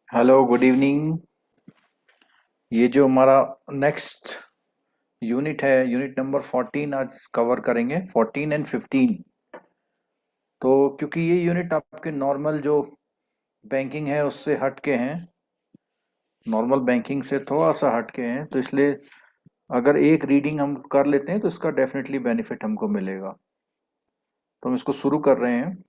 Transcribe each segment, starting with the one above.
Hello, good evening. ये जो हमारा नेक्स्ट यूनिट है, यूनिट नंबर 14 आज कवर करेंगे, 14 एंड 15। तो क्योंकि ये यूनिट आपके नॉर्मल जो बैंकिंग है उससे हट के हैं, नॉर्मल बैंकिंग से थोड़ा सा हट के हैं, तो इसलिए अगर एक रीडिंग हम कर लेते हैं तो इसका डेफिनेटली बेनिफिट हमको मिलेगा। तो हम इसको शुरू कर रहे हैं।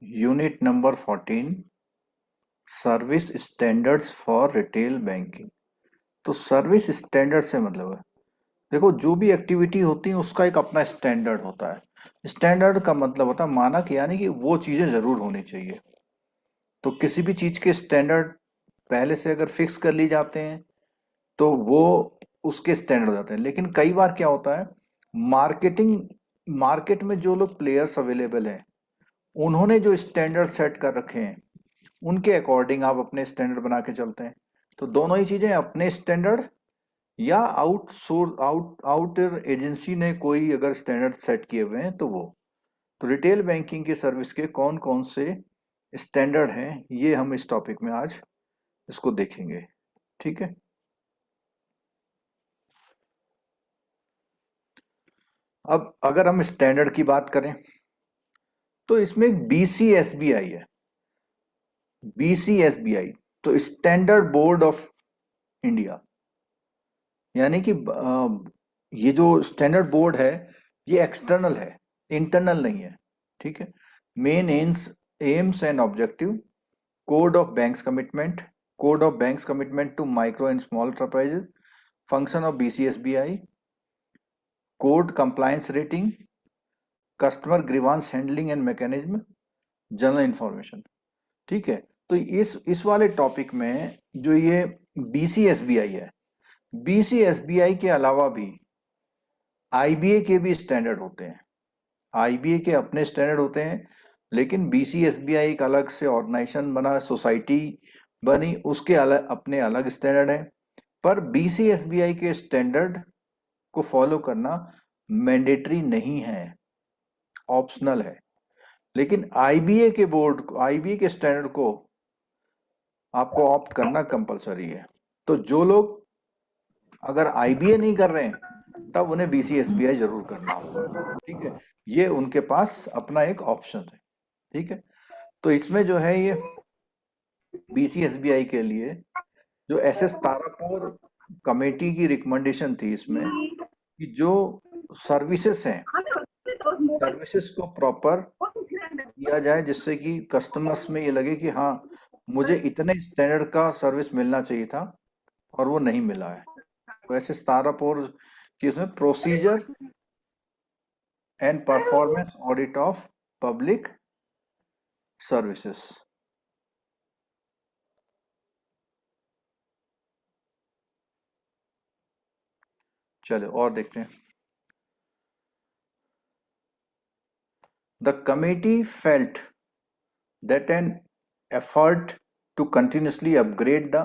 Unit number 14, service standards for retail banking. तो सर्विस स्टैंडर्ड से मतलब है, देखो जो भी एक्टिविटी होती है उसका एक अपना स्टैंडर्ड होता है। स्टैंडर्ड का मतलब होता है मानक, यानी कि वो चीजें जरूर होनी चाहिए। तो किसी भी चीज के स्टैंडर्ड पहले से अगर फिक्स कर ली जाते हैं तो वो उसके स्टैंडर्ड हो जाते हैं। लेकिन कई बार क्या होता है, मार्केटिंग मार्केट में जो लोग प्लेयर्स अवेलेबल हैं उन्होंने जो स्टैंडर्ड सेट कर रखे हैं उनके अकॉर्डिंग आप अपने स्टैंडर्ड बना के चलते हैं। तो दोनों ही चीजें, अपने स्टैंडर्ड या आउटर एजेंसी ने कोई अगर स्टैंडर्ड सेट किए हुए हैं तो वो। तो रिटेल बैंकिंग की सर्विस के कौन कौन से स्टैंडर्ड हैं, ये हम इस टॉपिक में आज इसको देखेंगे। ठीक है। अब अगर हम स्टैंडर्ड की बात करें तो इसमें एक बीसीएसबीआई है। बीसीएसबीआई तो स्टैंडर्ड बोर्ड ऑफ इंडिया, यानी कि ये जो स्टैंडर्ड बोर्ड है ये एक्सटर्नल है, इंटरनल नहीं है। ठीक है। Main aims and objective, code of banks commitment, code of banks commitment to micro and small enterprises, function of BCSBI, code compliance rating, customer grievance handling and mechanism, general information. ठीक है। तो इस वाले topic में जो ये बीसीएसबीआई है, बीसीएसबीआई के अलावा भी आईबीए के भी स्टैंडर्ड होते हैं। आईबीए के अपने स्टैंडर्ड होते हैं, लेकिन बीसीएसबीआई एक अलग से ऑर्गेनाइजेशन बना, सोसाइटी बनी, उसके अलग अपने अलग स्टैंडर्ड हैं। पर बीसीएसबीआई के स्टैंडर्ड को फॉलो करना मैंडेटरी नहीं है, ऑप्शनल है। लेकिन आईबीए के स्टैंडर्ड को आपको ऑप्ट करना कंपलसरी है। तो जो लोग अगर आईबीए नहीं कर रहे हैं तब उन्हें बीसीएसबीआई जरूर करना होगा। ठीक है। ये उनके पास अपना एक ऑप्शन है। ठीक है। तो इसमें जो है ये बीसीएसबीआई के लिए जो एसएस तारापुर कमेटी की रिकमेंडेशन थी इसमें कि जो सर्विसेज हैं, सर्विसेज को प्रॉपर किया जाए, जिससे कि कस्टमर्स में ये लगे कि हाँ मुझे इतने स्टैंडर्ड का सर्विस मिलना चाहिए था और वो नहीं मिला है। तो एसएस तारापुर की उसमें procedure and performance audit of public services. चलो और देखते हैं। The committee felt that an effort to continuously upgrade the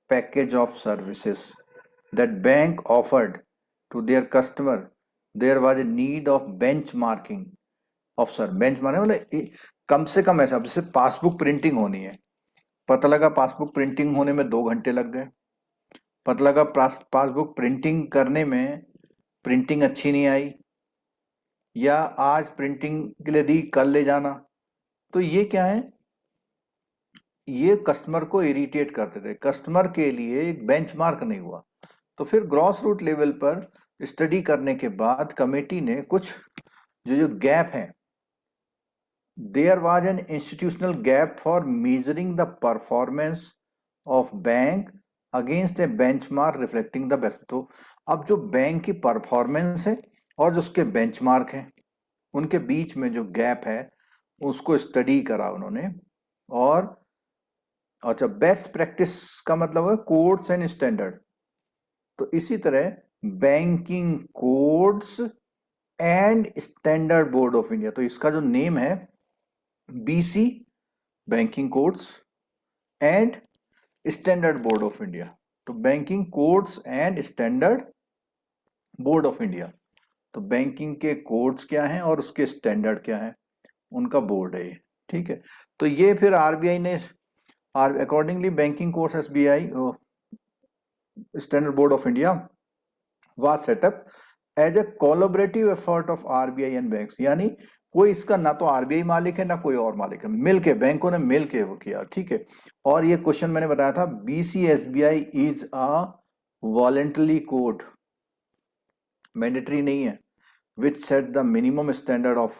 package of services that bank offered to their customer, there was a need of benchmarking of sir benchmarking मतलब कम से कम ऐसा, जैसे passbook printing होनी है, पता लगा पासबुक प्रिंटिंग होने में 2 घंटे लग गए, पता लगा पासबुक प्रिंटिंग करने में प्रिंटिंग अच्छी नहीं आई, या आज प्रिंटिंग के लिए दी कल ले जाना। तो ये क्या है, ये कस्टमर को इरिटेट करते थे, कस्टमर के लिए एक बेंचमार्क नहीं हुआ। तो फिर ग्रॉस रूट लेवल पर स्टडी करने के बाद कमेटी ने कुछ जो जो गैप हैं, there was an institutional gap for measuring the performance of bank against a benchmark reflecting the best. तो अब जो बैंक की परफॉर्मेंस है और जो उसके बेंचमार्क है उनके बीच में जो गैप है उसको स्टडी करा उन्होंने। और अच्छा, बेस्ट प्रैक्टिस का मतलब है कोड्स एंड स्टैंडर्ड। तो इसी तरह banking codes and standard board of India, तो इसका जो नेम है BC, banking codes and standard board of India. तो banking codes and standard board of India, तो बैंकिंग के कोड्स क्या हैं और उसके स्टैंडर्ड क्या हैं, उनका बोर्ड है ये। ठीक है, तो ये फिर आरबीआई ने accordingly banking codes SBI standard board of India was set up as a collaborative effort of RBI and banks. यानी कोई इसका ना तो आरबीआई मालिक है ना कोई और मालिक है, मिलके बैंकों ने मिलके वो किया। ठीक है, और ये क्वेश्चन मैंने बताया था, BCSBI is a voluntary code, mandatory नहीं है, which set the minimum standard of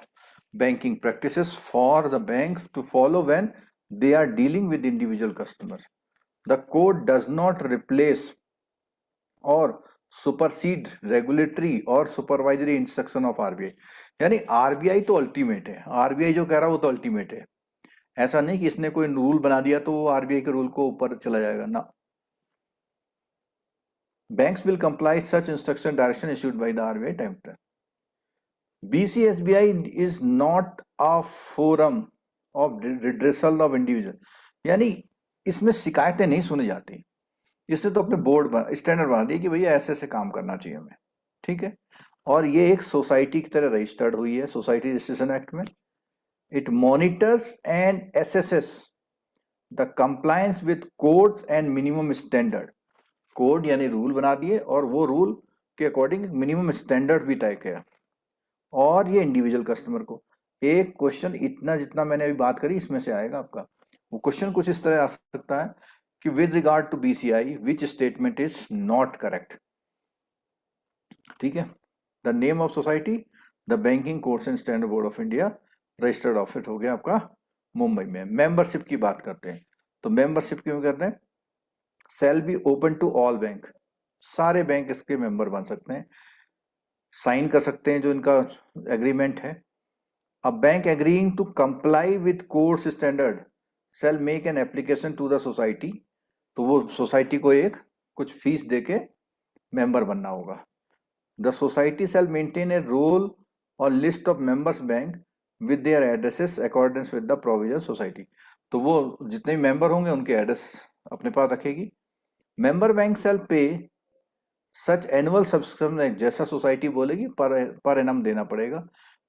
banking practices for the banks to follow when they are dealing with individual customers. The code does not replace or supersede regulatory और supervisory instruction of RBI. यानी RBI तो ultimate है, RBI जो कह रहा है वो तो अल्टीमेट है। ऐसा नहीं कि इसने कोई रूल बना दिया तो वो आरबीआई के रूल को ऊपर चला जाएगा ना। Banks will comply such instruction direction issued by the RBI time to time. BCSBI is not a forum of redressal of individual, यानी इसमें शिकायतें नहीं सुनी जाती। इसने तो अपने बोर्ड स्टैंडर्ड बना दिए कि भैया ऐसे ऐसे काम करना चाहिए हमें। ठीक है, और ये एक सोसाइटी की तरह रजिस्टर्ड हुई है सोसाइटी रजिस्ट्रेशन एक्ट में। It monitors and assesses the compliance with codes and minimum standard. Code यानी रूल बना दिए और वो रूल के अकॉर्डिंग मिनिमम स्टैंडर्ड भी तय किया। और ये इंडिविजुअल कस्टमर को, एक क्वेश्चन इतना जितना मैंने अभी बात करी इसमें से आएगा आपका। वो क्वेश्चन कुछ इस तरह आ सकता है कि with regard to BCI which statement is not correct. ठीक है, the name of society, the banking codes and standard board of India, registered office हो गया आपका मुंबई में। मेंबरशिप की बात करते हैं, तो मेंबरशिप क्यों करते हैं, shall be open to all bank, सारे बैंक इसके मेंबर बन सकते हैं, साइन कर सकते हैं जो इनका एग्रीमेंट है। A bank agreeing to comply with codes standard shall make an application to the society, तो वो सोसाइटी को एक कुछ फीस देके मेंबर बनना होगा। The society shall maintain a roll or list of members bank with their addresses accordance with the provision society, तो वो जितने भी मेंबर होंगे उनके एड्रेस अपने पास रखेगी। मेंबर बैंक सेल पे सच एनुअल सब्सक्रिप्शन, जैसा सोसाइटी बोलेगी पर एनम देना पड़ेगा।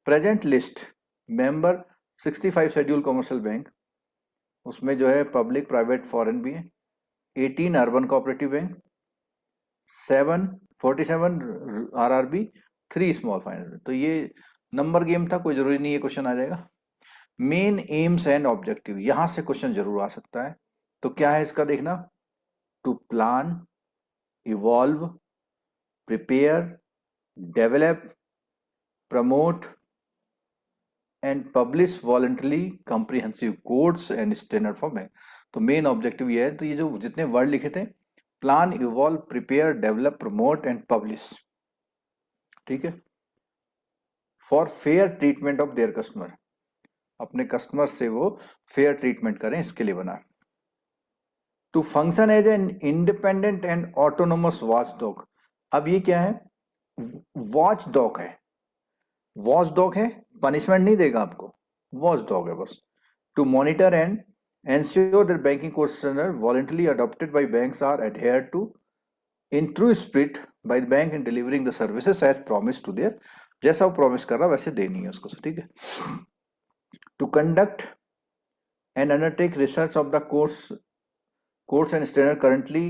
Present list member 65 schedule commercial bank, उसमें जो है पब्लिक प्राइवेट फॉरेन भी है, 18 urban cooperative bank, 47 RRB, 3 small finance. तो ये नंबर गेम था, कोई जरूरी नहीं है क्वेश्चन आ जाएगा। मेन एम्स एंड ऑब्जेक्टिव, यहां से क्वेश्चन जरूर आ सकता है, तो क्या है इसका देखना, to plan, evolve, prepare, develop, promote and publish voluntarily comprehensive codes and standard for bank। तो मेन ऑब्जेक्टिव ये है, तो ये जो जितने वर्ड लिखे थे, plan, evolve, prepare, develop, promote and publish, ठीक है, for fair treatment of their customer, अपने कस्टमर से वो फेयर ट्रीटमेंट करें इसके लिए बना। To function as an independent and autonomous watchdog, अब ये क्या है, वॉच डॉग है, वॉच डॉग है, पनिशमेंट नहीं देगा आपको, वॉच डॉग है बस। To monitor and ensure that banking code standard voluntary adopted by banks are adhered to in true spirit by the bank in delivering the services as promise to their, जैसा वो promise कर रहा वैसे देनी है उसको, ठीक है। To conduct and undertake research of the codes and standard currently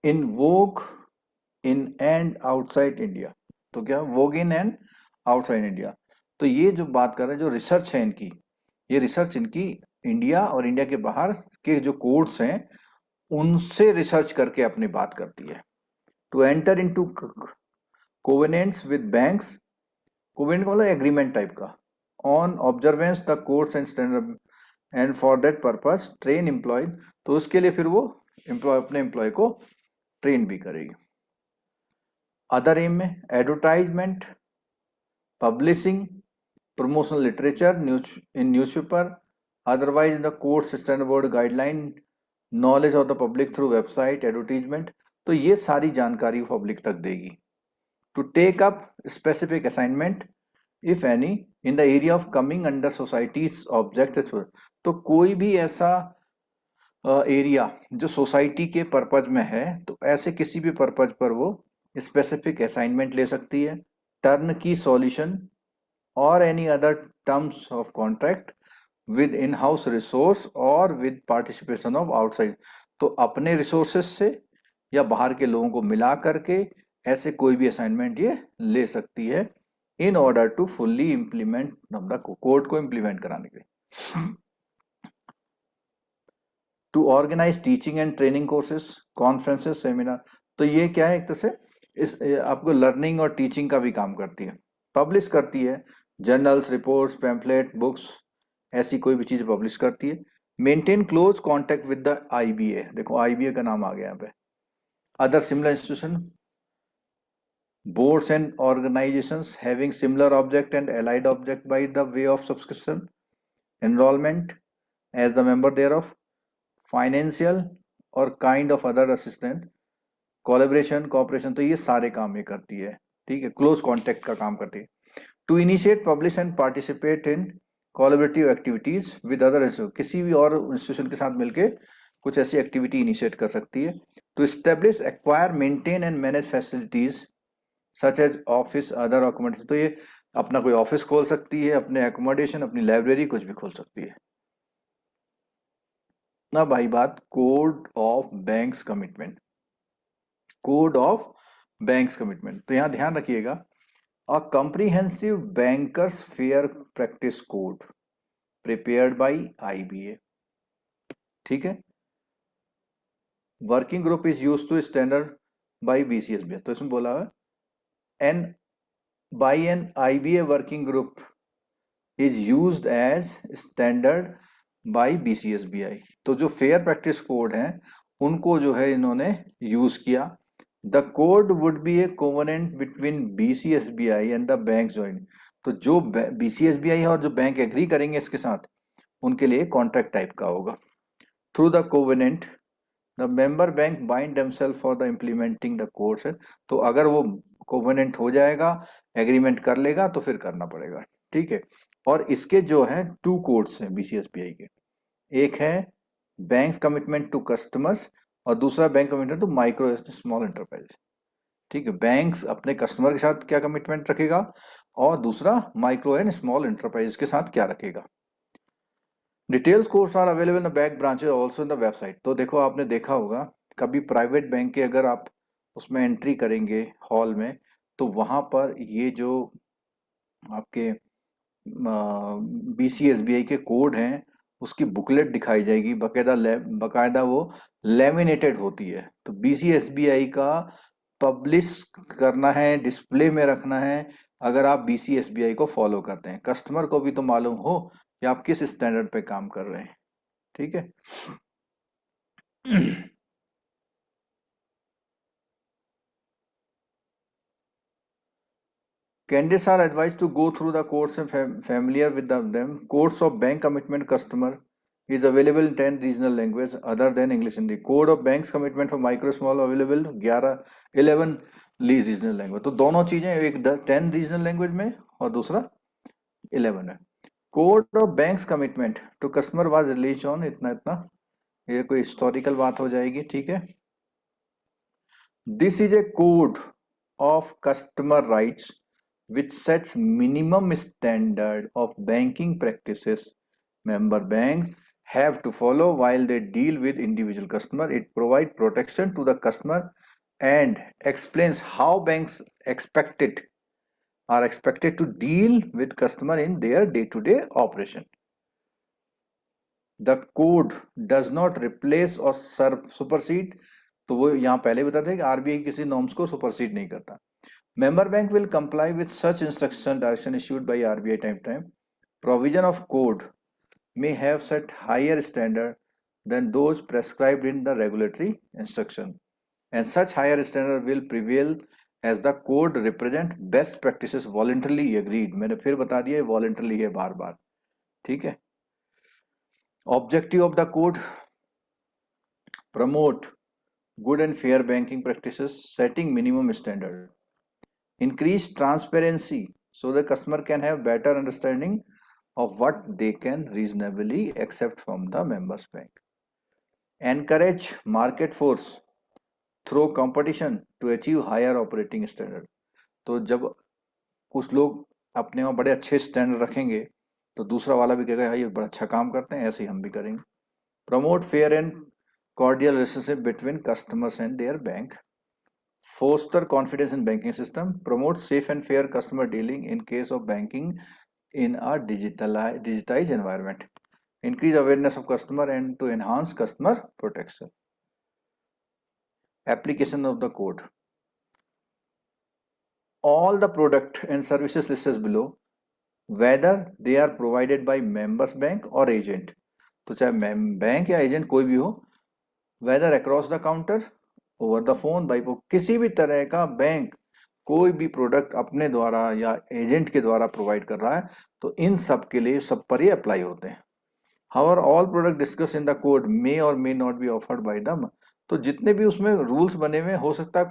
in vogue in and outside India, तो क्या vogue in and outside India, तो ये जो बात कर रहे हैं, जो रिसर्च है इनकी, ये रिसर्च इनकी इंडिया और इंडिया के बाहर के जो कोर्ट्स हैं उनसे रिसर्च करके अपनी बात करती है। To enter into covenants with banks, covenant मतलब एग्रीमेंट टाइप का, on observance the codes and standard and for that purpose train employ, तो उसके लिए फिर वो अपने एम्प्लॉय को ट्रेन भी करेगी। अदर एम में advertisement, publishing, promotional literature, in newspaper, otherwise in the course standard board guideline, knowledge of the public through website, advertisement, तो ये सारी जानकारी पब्लिक तक देगी। To take up specific assignment if any in the area of coming under societies object, तो कोई भी ऐसा एरिया जो सोसाइटी के पर्पज में है, तो ऐसे किसी भी पर्पज पर वो स्पेसिफिक असाइनमेंट ले सकती है। टर्न की solution or any other terms of contract with in-house resource or with participation of outside, तो अपने resources से या बाहर के लोगों को मिला करके ऐसे कोई भी असाइनमेंट ये ले सकती है in order to fully implement अपना कोड को इंप्लीमेंट कराने के लिए। To organise teaching and training courses, conferences, seminar, तो ये क्या है, एक तरह से इस आपको लर्निंग और टीचिंग का भी काम करती है। पब्लिश करती है जर्नल्स, रिपोर्ट्स, पैम्फलेट, बुक्स, ऐसी कोई भी चीज पब्लिश करती है। Maintain close contact with the IBA, देखो आईबीए का नाम आ गया यहाँ पे। Other similar institution, boards and organizations having similar object and allied object by the way of subscription, enrollment as the member thereof, financial और kind of other assistant, collaboration, cooperation, तो ये सारे काम ये करती है, ठीक है, क्लोज कॉन्टेक्ट का काम करती है। To initiate, publish and participate in collaborative activities with other institute, किसी भी और इंस्टीट्यूशन के साथ मिलके कुछ ऐसी एक्टिविटी इनिशिएट कर सकती है। To establish, acquire, maintain and manage facilities such as office, other accommodation, तो ये अपना कोई ऑफिस खोल सकती है, अपने अकोमोडेशन, अपनी लाइब्रेरी, कुछ भी खोल सकती है। ना भाई बात code of banks commitment, code of banks commitment, तो यहां ध्यान रखिएगा, a comprehensive bankers fair practice code prepared by IBA, ठीक है। Working group is used to standard by BCSB, तो इसमें बोला है an by an IBA working group is used as standard by BCSBI, तो जो फेयर प्रैक्टिस कोड है उनको जो है इन्होंने यूज किया। The code would be a covenant between BCSBI and the bank joint, तो जो बीसीएसबीआई है और जो बैंक एग्री करेंगे इसके साथ, उनके लिए कॉन्ट्रैक्ट टाइप का होगा। Through the covenant the member bank bind themselves for the implementing the codes, तो अगर वो कोवेनेंट हो जाएगा, एग्रीमेंट कर लेगा, तो फिर करना पड़ेगा, ठीक है। और इसके जो है 2 कोड्स हैं बीसीएसबीआई के, एक है बैंक कमिटमेंट टू कस्टमर्स और दूसरा bank commitment to micro small enterprise, ठीक है। बैंक्स अपने कस्टमर के साथ क्या कमिटमेंट रखेगा और दूसरा माइक्रो एंड स्मॉल एंटरप्राइज के साथ क्या रखेगा। Details codes are available in bank branches also in the website, तो देखो आपने देखा होगा कभी प्राइवेट बैंक के अगर आप उसमें एंट्री करेंगे हॉल में, तो वहां पर ये जो आपके बीसीएसबीआई के कोड हैं उसकी बुकलेट दिखाई जाएगी, बकायदा वो लेमिनेटेड होती है। तो बीसीएसबीआई का पब्लिश करना है, डिस्प्ले में रखना है, अगर आप बीसीएसबीआई को फॉलो करते हैं, कस्टमर को भी तो मालूम हो कि आप किस स्टैंडर्ड पे काम कर रहे हैं, ठीक है। Candidates are advised to go through the course and familiar with them. Course of bank commitment customer is available in 10 regional languages other than English Hindi. Code of banks commitment for micro small available 11 regional language, तो दोनों चीजें, एक 10 regional language में और दूसरा 11 में। Code of banks commitment to customer was release on इतना इतना, ये कोई हिस्टोरिकल बात हो जाएगी, ठीक है। This is a code of customer rights which sets minimum standard of banking practices member banks have to follow while they deal with individual customer. It provides protection to the customer and explains how banks are expected to deal with customer in their day-to-day operation. The code does not replace or supersede, तो वो यहाँ पहले बताते हैं कि RBI किसी norms को supersede नहीं करता। Member bank will comply with such instruction direction issued by RBI time to time. provision of code may have set higher standard than those prescribed in the regulatory instruction, and such higher standard will prevail as the code represent best practices voluntarily agreed. मैंने फिर बता दिया voluntarily है बार बार, ठीक है. Objective of the code: promote good and fair banking practices, setting minimum standard, increase transparency so the customer can have better understanding of what they can reasonably accept from the members bank, encourage market force through competition to achieve higher operating standard. तो जब कुछ लोग अपने वहाँ बड़े अच्छे standard रखेंगे तो दूसरा वाला भी कहेगा ये बड़ा अच्छा काम करते हैं, ऐसे ही हम भी करेंगे. Promote fair and cordial relationship between customers and their bank, foster confidence in banking system, promote safe and fair customer dealing in case of banking in a digitized environment, increase awareness of customer and to enhance customer protection. Application of the code: all the product and services listed below, whether they are provided by members bank or agent, तो चाहे bank या agent कोई भी हो, whether across the counter, over the phone, by book, किसी भी तरह का बैंक कोई भी प्रोडक्ट अपने द्वारा या एजेंट के द्वारा प्रोवाइड कर रहा है तो इन सब के लिए सब पर ये अप्लाई होते हैं. However all product discuss in the code may or may not be offered by the, तो जितने भी उसमें रूल्स बने हुए हो सकता है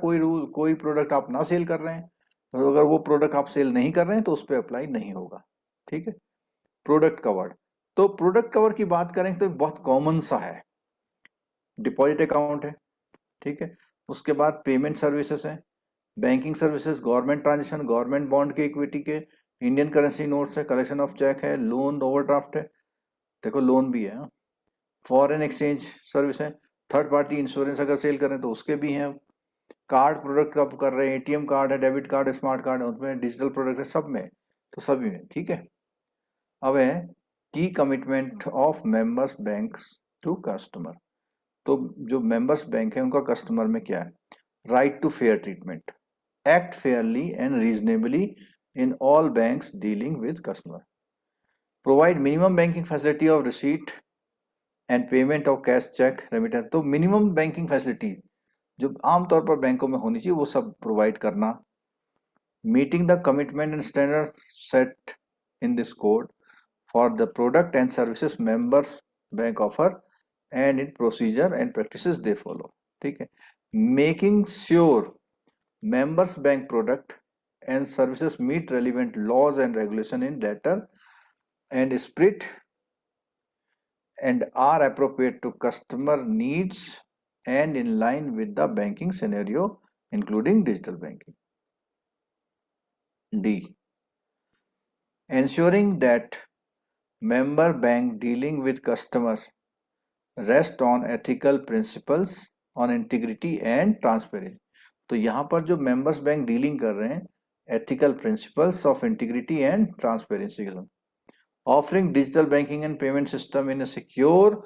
कोई प्रोडक्ट आप ना सेल कर रहे हैं, तो अगर वो प्रोडक्ट आप सेल नहीं कर रहे हैं तो उस पर अप्लाई नहीं होगा. ठीक है. प्रोडक्ट कवर, तो प्रोडक्ट कवर की बात करें तो बहुत कॉमन सा है, डिपॉजिट अकाउंट है, ठीक है. उसके बाद पेमेंट सर्विसेज है, banking services, government transaction, government bond के, इक्विटी के, इंडियन करेंसी नोट्स है, कलेक्शन ऑफ चेक है, लोन ओवरड्राफ्ट है, देखो लोन भी है, फॉरेन एक्सचेंज सर्विस है, थर्ड पार्टी इंश्योरेंस अगर सेल करें तो उसके भी हैं, कार्ड प्रोडक्ट आप कर रहे हैं, एटीएम कार्ड है, डेबिट कार्ड है, स्मार्ट कार्ड है, उसमें डिजिटल प्रोडक्ट है, सब में, तो सभी में. ठीक है. अब है की commitment of members banks to customer, तो जो मेंबर्स बैंक है उनका कस्टमर में क्या है? Right to fair treatment, act fairly and reasonably in all banks dealing with customer, provide minimum banking facility of receipt and payment of cash cheque remittance, तो minimum banking facility जो आमतौर पर बैंकों में होनी चाहिए वो सब प्रोवाइड करना, meeting the commitment and standard set in this code for the product and services members bank offer and in procedure and practices they follow. ठीक है. Making sure members bank product and services meet relevant laws and regulation in letter and spirit and are appropriate to customer needs and in line with the banking scenario including digital banking. D. Ensuring that member bank dealing with customers rest on ethical principles on integrity and transparency, तो यहाँ पर जो members bank dealing कर रहे हैं ethical principles of integrity and transparency के साथ, offering digital banking and payment system in A secure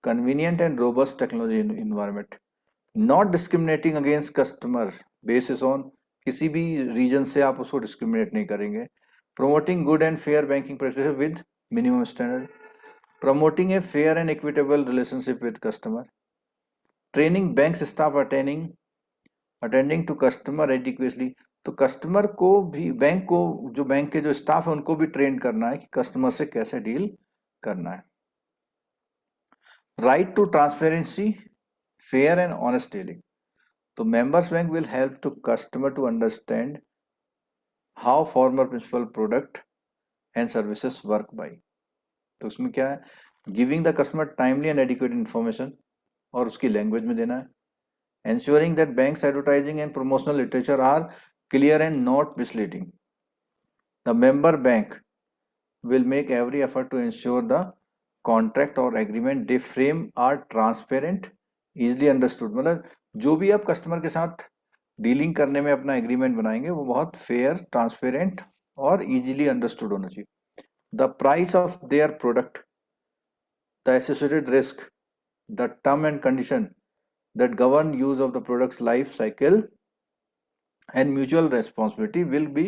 convenient and robust technology environment, not discriminating against customer basis on, किसी भी रीजन से आप उसको डिस्क्रिमिनेट नहीं करेंगे, promoting good and fair banking practices with minimum standard, promoting a fair and equitable relationship with customer, training bank staff attending to customer adequately, तो customer को भी बैंक को जो बैंक के जो स्टाफ है उनको भी ट्रेन करना है कि कस्टमर से कैसे डील करना है. Right to transparency, fair and honest dealing, तो members bank will help to customer to understand how former principle product and services work by, तो उसमें क्या है? Giving the customer timely and adequate information, और उसकी language में देना है. Ensuring that banks advertising and promotional literature are clear and not misleading. The member bank will make every effort to ensure the contract or agreement they frame are transparent, easily understood, मतलब जो भी आप customer के साथ dealing करने में अपना agreement बनाएंगे वो बहुत फेयर, ट्रांसपेरेंट और इजिली अंडरस्टूड होना चाहिए. The price of their product, the associated risk, the term and condition that govern use of the product's life cycle and mutual responsibility will be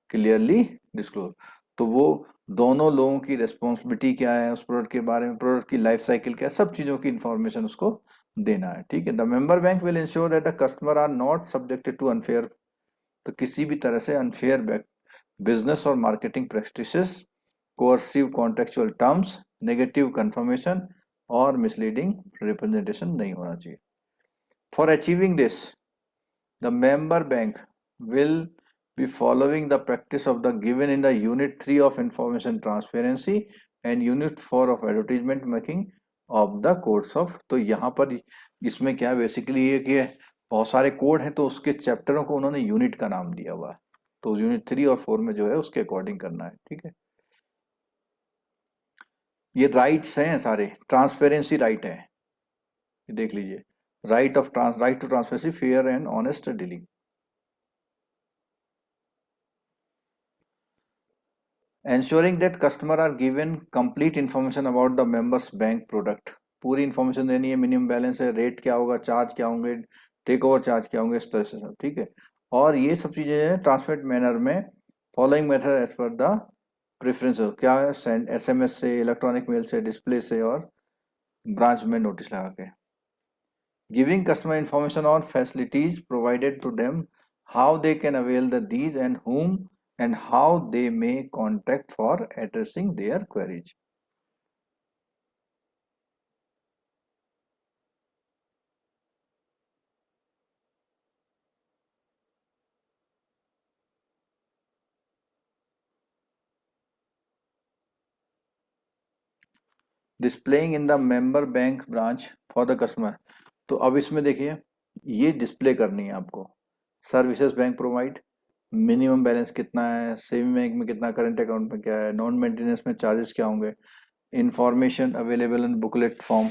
clearly disclosed. तो वो दोनों लोगों की responsibility क्या है उस प्रोडक्ट के बारे में, प्रोडक्ट की लाइफ साइकिल क्या है, सब चीज़ों की इंफॉर्मेशन उसको देना है। ठीक है। The member bank will ensure that the customer are not subjected to unfair, तो किसी भी तरह से अनफेयर बिजनेस और marketing practices, coercive contractual terms, negative confirmation और मिसलीडिंग रिप्रेजेंटेशन नहीं होना चाहिए। For achieving this the member bank will be following the practice of the given in the unit 3 of information transparency and unit 4 of advertisement making of the codes of। तो यहाँ पर इसमें क्या basically ये कि बहुत सारे कोड हैं तो उसके चैप्टरों को उन्होंने यूनिट का नाम दिया हुआ है, तो यूनिट 3 और 4 में जो है उसके अकॉर्डिंग करना है। ठीक है। ये राइट्स हैं सारे, ट्रांसपेरेंसी राइट है, ये देख लीजिए। Right to transparency, fair and honest dealing. Ensuring that customer are given complete information about the members bank product, पूरी इंफॉर्मेशन देनी है, मिनिमम बैलेंस है, रेट क्या होगा, चार्ज क्या होंगे, टेक ओवर चार्ज क्या होंगे, इस तरह से सब। ठीक है। और ये सब चीज़ें हैं ट्रांसपेरेंट मैनर में, following method as per the preference क्या है, सेंड एसएमएस से, इलेक्ट्रॉनिक मेल से, डिस्प्ले से और ब्रांच में नोटिस लगा के। गिविंग कस्टमर इंफॉर्मेशन और facilities provided to them, how they can avail the these and whom and how they may contact for addressing their queries. Displaying in the member bank branch for the customer, तो अब इसमें देखिए ये display करनी है आपको। Services bank provide, minimum balance कितना है, सेविंग बैंक में कितना, करंट अकाउंट में क्या है, नॉन मेंटेनेंस में चार्जेस क्या होंगे, information available in booklet form.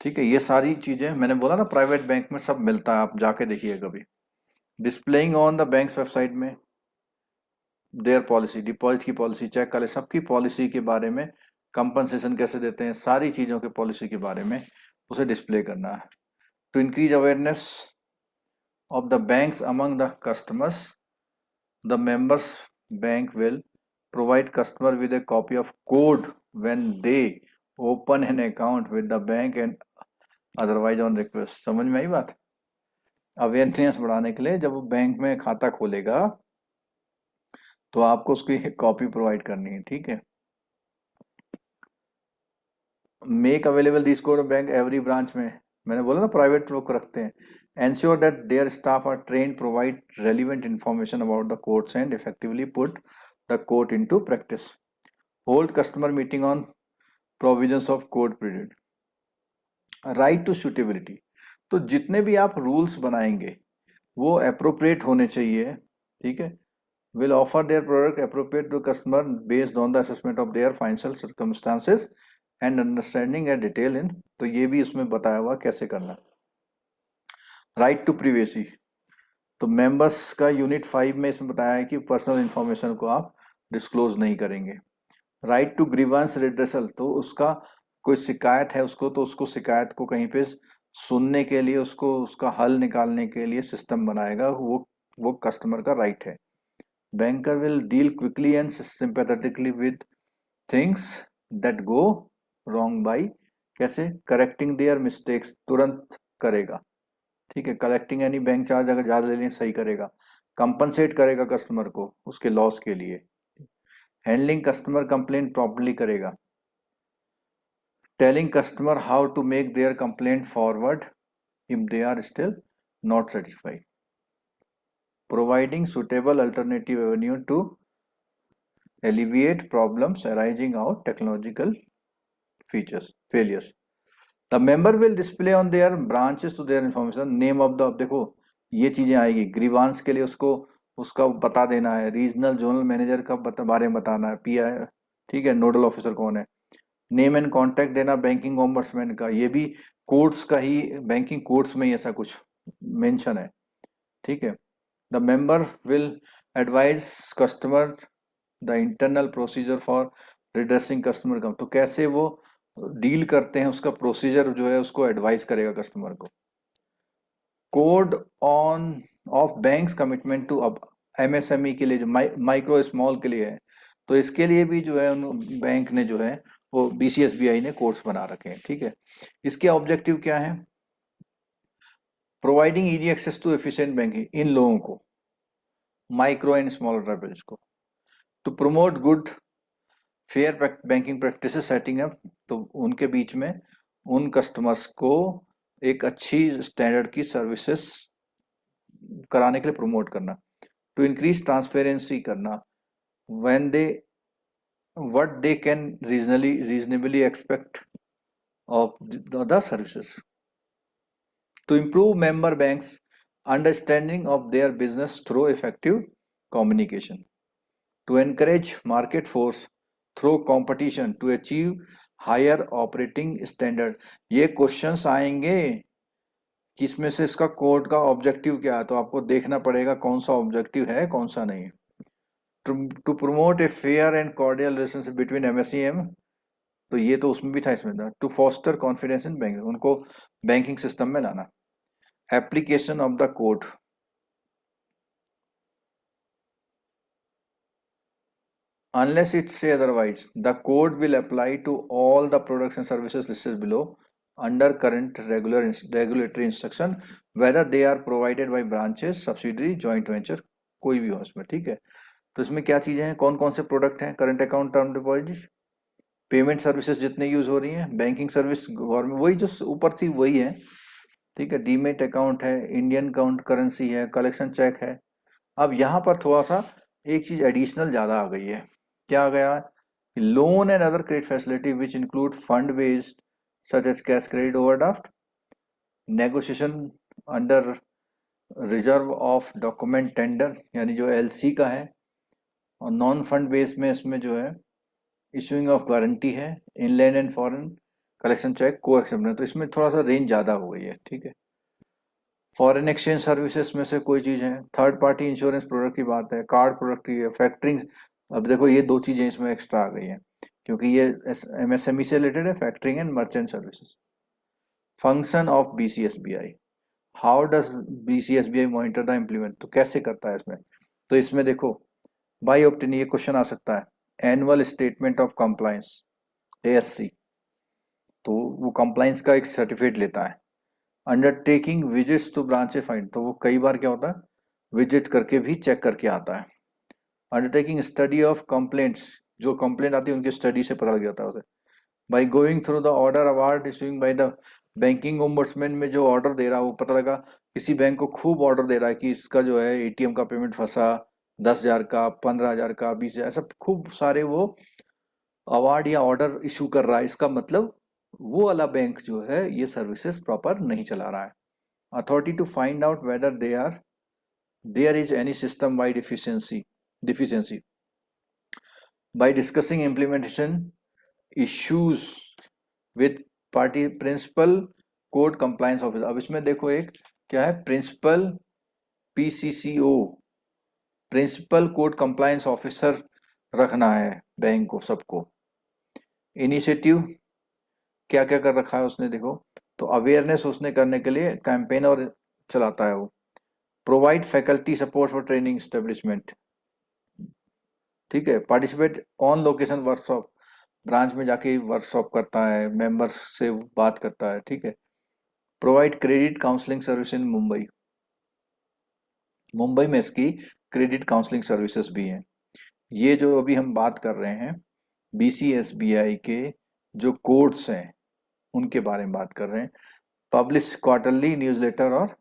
ठीक है। ये सारी चीजें मैंने बोला ना प्राइवेट बैंक में सब मिलता है, आप जाके देखिए कभी। Displaying on the banks website में देयर पॉलिसी, डिपॉजिट की पॉलिसी चेक कर ले, सबकी पॉलिसी के बारे में, कंपनसेशन कैसे देते हैं, सारी चीज़ों के पॉलिसी के बारे में उसे डिस्प्ले करना है। To increase awareness of the banks among the customers, the members bank will provide customer with a copy of code when they open an account with the bank and otherwise on request. समझ में आई बात? Awareness बढ़ाने के लिए जब वो bank में खाता खोलेगा तो आपको उसकी एक कॉपी प्रोवाइड करनी है। ठीक है। Make available this code bank every branch में, मैंने बोला ना प्राइवेट लोग रखते हैं। Ensure that their staff are train, provide relevant information about the codes and effectively put the code into practice. Hold customer meeting on provisions of code period. Right to suitability, तो जितने भी आप rules बनाएंगे वो appropriate होने चाहिए। ठीक है। will offer their product appropriate to customer based on the assessment of their financial circumstances and understanding a detail in, तो ये भी इसमें बताया हुआ कैसे करना। राइट टू प्रिवेसी, तो मेंबर्स का यूनिट 5 में इसमें बताया है कि पर्सनल इंफॉर्मेशन को आप डिस्क्लोज नहीं करेंगे। राइट टू ग्रीवेंस रिड्रेसल, तो उसका कोई शिकायत है उसको, तो उसको शिकायत को कहीं पे सुनने के लिए, उसको उसका हल निकालने के लिए सिस्टम बनाएगा, वो कस्टमर का राइट है। Banker will deal quickly and sympathetically with things that go wrong by कैसे correcting their mistakes, तुरंत करेगा। ठीक है। कलेक्टिंग एनी बैंक चार्ज अगर ज़्यादा ले लें सही करेगा, कंपनसेट करेगा कस्टमर को उसके लॉस के लिए, हैंडलिंग कस्टमर कंप्लेंट प्रॉपर्ली करेगा, telling customer how to make their complaint forward if they are still not satisfied, providing suitable alternative avenue to alleviate problems arising out technological features failures. The member will display on their branches to their information name of the, देखो ये चीजें आएगी। Grievance के लिए उसको उसका बता देना है, रीजनल जोनल मैनेजर का बारे में बताना है, पीआई। ठीक है। नोडल ऑफिसर कौन है, नेम एंड कॉन्टैक्ट देना बैंकिंग ऑम्बड्समैन का, ये भी कोड्स का ही, बैंकिंग कोड्स में ही ऐसा कुछ मेंशन है। ठीक है। The member will advise customer the internal procedure for redressing customer का, तो कैसे वो डील करते हैं उसका प्रोसीजर जो है उसको एडवाइस करेगा कस्टमर को। Code on of banks commitment to, अब एमएसएमई के लिए जो माइक्रो स्मॉल के लिए है, तो इसके लिए भी जो है बैंक ने जो है वो BCSBI ने कोर्स बना रखे हैं, ठीक है। इसके ऑब्जेक्टिव क्या है? Providing easy access to efficient banking इन लोगों को, माइक्रो एंड स्मॉल एंटरप्राइज को, to promote good fair banking practices setting up, तो उनके बीच में उन कस्टमर्स को एक अच्छी स्टैंडर्ड की सर्विसेज कराने के लिए प्रमोट करना, टू इंक्रीज ट्रांसपेरेंसी करना, when they what they can reasonably expect of the other services, to improve member banks understanding of their business through effective communication, to encourage market force through competition to achieve higher operating standard। ये questions आएंगे कि इसमें से इसका code का objective क्या है, तो आपको देखना पड़ेगा कौन सा ऑब्जेक्टिव है कौन सा नहीं। To promote a fair and cordial relationship between MSEM, तो ये तो उसमें भी था, इसमें था to foster confidence in banking, उनको बैंकिंग सिस्टम में लाना। Application of the code, unless it say otherwise, the code will apply to all the products and services listed below under current regulatory instruction, whether they are provided by branches, subsidiary, joint venture, कोई भी हो इसमें, ठीक है। तो इसमें क्या चीजें हैं, कौन कौन से प्रोडक्ट हैं? Current account, term deposit, payment services जितने यूज हो रही हैं, बैंकिंग सर्विस गवर्नमेंट वही जो ऊपर थी वही है, ठीक है। डीमेट अकाउंट है, इंडियन काउंट करेंसी है, कलेक्शन चेक है। अब यहाँ पर थोड़ा सा एक चीज एडिशनल ज्यादा आ गई है। क्या आ गया? Loan and other credit facility which include fund based such as cash credit overdraft, negotiation under reserve of document tender, यानी जो LC का है, और नॉन फंड बेस्ड में इसमें जो है इशूइंग ऑफ गारंटी है, inland and foreign collection cheque को एक्सेप्ट, तो इसमें थोड़ा सा रेंज ज्यादा हो गई है, ठीक है। फॉरेन एक्सचेंज सर्विसेज में से कोई चीज है, थर्ड पार्टी इंश्योरेंस प्रोडक्ट की बात है, कार्ड प्रोडक्ट की है, फैक्टरिंग। अब देखो ये दो चीजें इसमें एक्स्ट्रा आ गई हैं क्योंकि ये MSME से रिलेटेड है, factoring and merchant services. Function of BCSBI, how does BCSBI monitor the implement, तो कैसे करता है इसमें? तो इसमें देखो बाई ऑप्टेन ये क्वेश्चन आ सकता है, annual statement of compliance ASC, तो वो कंप्लायंस का एक सर्टिफिकेट लेता है। Undertaking visits to branch find, तो वो कई बार क्या होता है विजिट करके भी चेक करके आता है। अंडरटेकिंग स्टडी ऑफ कंप्लेंट्स, जो कंप्लेंट आती है उनकी स्टडी से पता लग जाता है उसे। By going through the order award issuing by the banking ombudsman, में जो ऑर्डर दे रहा है वो पता लगा किसी बैंक को खूब ऑर्डर दे रहा है कि इसका जो है ATM का पेमेंट फंसा, 10,000 का, 15,000 का, 20,000, ऐसा खूब सारे वो अवार्ड या ऑर्डर इशू कर रहा है, इसका मतलब वो वाला बैंक जो है ये सर्विसेज प्रॉपर नहीं चला रहा है। Authority to find out whether there is any system wide deficiency by discussing implementation issues with party principal code compliance officer. अब इसमें देखो एक क्या है, principal PCCO, principal code compliance officer रखना है बैंक को सबको। इनिशिएटिव क्या क्या कर रखा है उसने, देखो तो अवेयरनेस उसने करने के लिए कैंपेन और चलाता है वो। Provide faculty support for training establishment, ठीक है। Participate on location workshop, branch में जाके वर्कशॉप करता है, मेंबर से बात करता है, ठीक है। Provide credit counselling service in Mumbai, Mumbai में इसकी क्रेडिट काउंसलिंग सर्विसेज भी हैं। ये जो अभी हम बात कर रहे हैं BCSBI के जो कोड्स हैं उनके बारे में बात कर रहे हैं। पब्लिश क्वार्टरली न्यूज़लेटर, और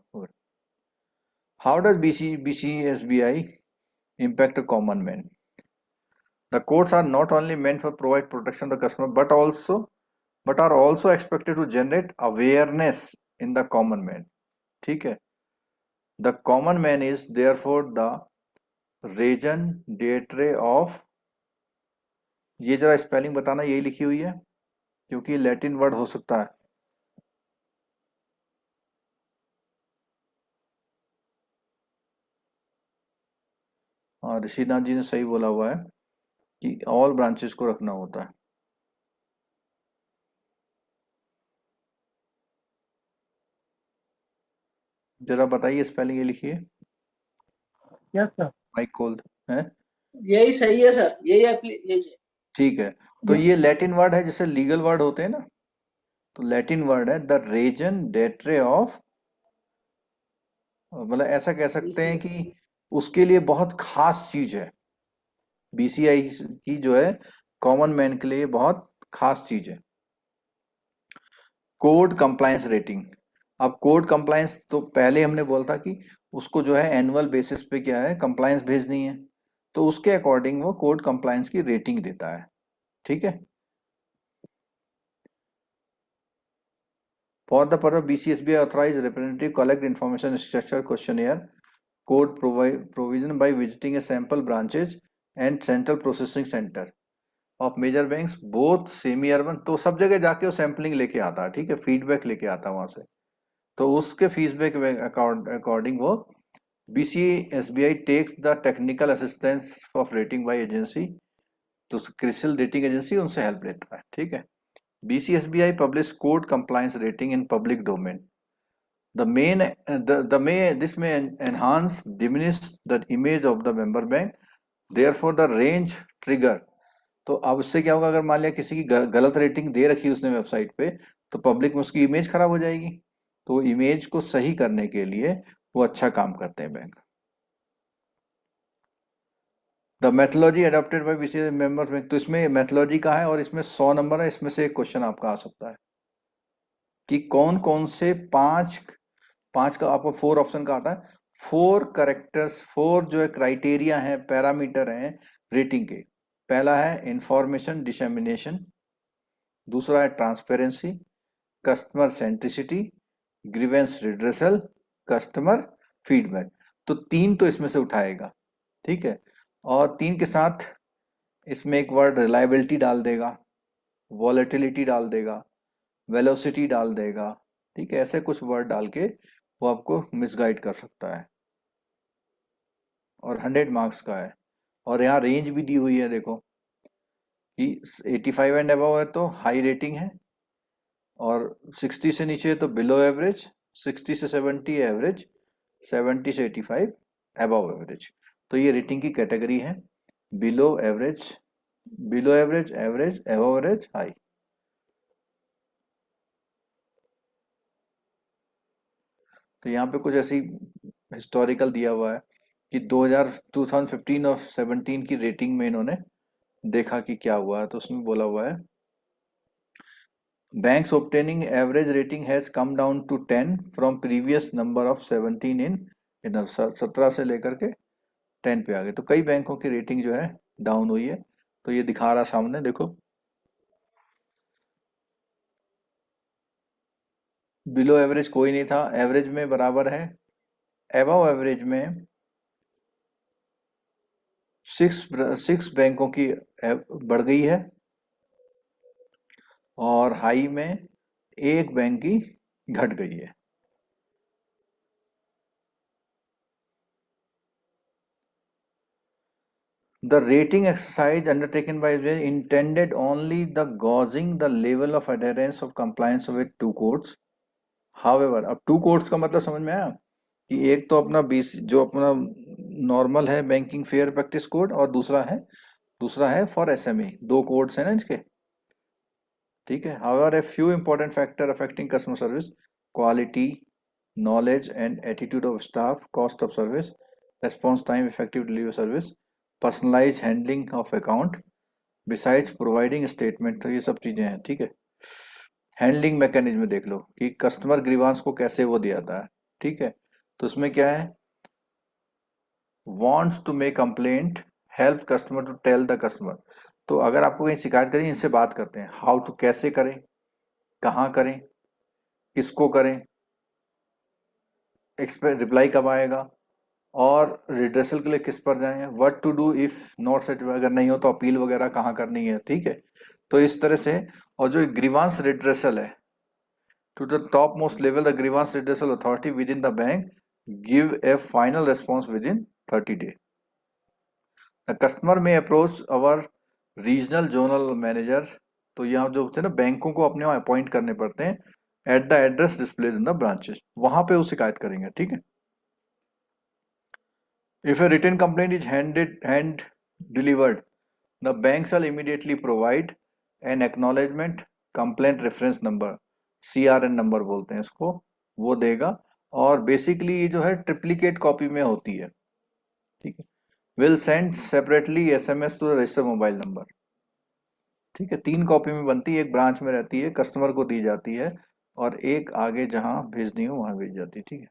how does BCSBI impact a common man? The codes are not only meant for provide protection to the customer, but are also expected to generate awareness in the common man, ठीक है। The common man is therefore the raison d'etre of, ये जरा spelling बताना, यही लिखी हुई है क्योंकि लैटिन वर्ड हो सकता है। और ऋषिनाथ जी ने सही बोला हुआ है कि ऑल ब्रांचेस को रखना होता है। जरा बताइए स्पेलिंग, ये लिखिए। Yes sir. माइक खोल है। यही सही है सर, यही है। ठीक है, तो ये लैटिन वर्ड है, जैसे लीगल वर्ड होते हैं ना, तो लैटिन वर्ड है द रेजन डेट्रे ऑफ, मतलब ऐसा कह सकते हैं बीसीए। कि उसके लिए बहुत खास चीज है। बीसीआई की जो है कॉमन मैन के लिए बहुत खास चीज है। Code compliance rating. अब कोड कंप्लायंस तो पहले हमने बोला था कि उसको जो है एनुअल बेसिस पे क्या है कंप्लायंस भेजनी है, तो उसके अकॉर्डिंग वो कोड कंप्लायंस की रेटिंग देता है। ठीक है। For the purpose BCSB authorize representative collect information structure question code provision by visiting a sample branches and central processing center of major banks both semi urban, तो सब जगह जाके वो सैम्पलिंग लेके आता है, ठीक है, फीडबैक लेके आता है वहां से। तो उसके फीडबैक अकॉर्डिंग वो BC SBI takes the technical assistance of rating by agency, तो क्रिसिल रेटिंग एजेंसी उनसे हेल्प लेता है। ठीक है। BC SBI publish code compliance rating in public domain. The may this may enhance diminish the image of the member bank, therefore the range trigger। तो अब उससे क्या होगा, अगर मान लिया किसी की गलत रेटिंग दे रखी है उसने वेबसाइट पे, तो पब्लिक में उसकी इमेज खराब हो जाएगी। तो इमेज को सही करने के लिए वो अच्छा काम करते हैं bank. The methodology adopted by BCA members bank, तो इसमें मैथोलॉजी का है और इसमें 100 नंबर है, इसमें से एक क्वेश्चन आपका आ सकता है कि कौन कौन से पांच, पांच का आपको फोर ऑप्शन का आता है, फोर करेक्टर्स, फोर जो है क्राइटेरिया हैं, पैरामीटर हैं रेटिंग के। पहला है इंफॉर्मेशन डिसेमिनेशन, दूसरा है transparency, customer centricity, grievance redressal, customer feedback. तो तीन तो इसमें से उठाएगा। ठीक है। और तीन के साथ इसमें एक वर्ड रिलायबिलिटी डाल देगा, वॉलेटिलिटी डाल देगा, वेलोसिटी डाल देगा। ठीक है, ऐसे कुछ वर्ड डाल के वो आपको मिसगाइड कर सकता है। और 100 मार्क्स का है। और यहाँ रेंज भी दी हुई है देखो कि 85 एंड अबव है तो हाई रेटिंग है, और 60 से नीचे है तो बिलो एवरेज, 60 से 70 एवरेज, 70 से 85 अबव एवरेज। तो ये रेटिंग की कैटेगरी है, below average, below average, average, above average, high. तो यहाँ पे कुछ ऐसी हिस्टोरिकल दिया हुआ है कि 2015 और 17 की रेटिंग में इन्होंने देखा कि क्या हुआ है, तो उसमें बोला हुआ है banks obtaining average rating has come down to 10 from previous number of 17 in 17 से लेकर के 10 पे आ गए। तो कई बैंकों की रेटिंग जो है डाउन हुई है। तो ये दिखा रहा सामने देखो, बिलो एवरेज कोई नहीं था, एवरेज में बराबर है, एबव एवरेज में सिक्स सिक्स बैंकों की बढ़ गई है, और हाई में एक बैंक की घट गई है। The rating exercise undertaken by SBI intended only the gauging the level of adherence of compliance with two codes. However, अब टू कोड्स का मतलब समझ में आया कि एक तो अपना बीस जो अपना नॉर्मल है बैंकिंग फेयर प्रैक्टिस कोड, और दूसरा है फॉर एसएमई, दो कोड्स हैं ना इसके। ठीक है। However a few important factor affecting customer service, quality, knowledge and attitude of staff, cost of service, response time, effective delivery service, personalized handling of account, besides providing statement। तो ये सब चीजें हैं। ठीक है। हैंडलिंग मैकेनिज्म देख लो कि customer grievance को कैसे वो दिया जाता है। ठीक है। तो उसमें क्या है, wants to make complaint, help customer to tell the customer। तो अगर आपको कहीं शिकायत करें, इनसे बात करते हैं हाउ टू, कैसे करें, कहाँ करें, किसको करें, एक्सपेक्ट रिप्लाई कब आएगा, और रिड्रेसल के लिए किस पर जाएं, what to do if not satisfied, अगर नहीं हो तो अपील वगैरह कहाँ करनी है। ठीक है। तो इस तरह से, और जो ग्रीवांस रिड्रेसल है, to the top most level the grievance redressal authority within the bank give a final response within 30 days। The customer may approach our regional zonal manager. तो यहाँ जो होते हैं ना, बैंकों को अपने वहाँ अपॉइंट करने पड़ते हैं at the address display in the branches, वहां पे वो शिकायत करेंगे। ठीक है। If a written complaint is handed hand delivered, the bank shall immediately provide an acknowledgement complaint reference number, CRN number बोलते हैं इसको, वो देगा। और बेसिकली ये जो है ट्रिप्लिकेट कॉपी में होती है, ठीक है। Will send separately SMS to register mobile number, ठीक है। 3 कॉपी में बनती है, एक ब्रांच में रहती है, कस्टमर को दी जाती है, और एक आगे जहां भेजनी हो वहां भेज जाती है, ठीक है।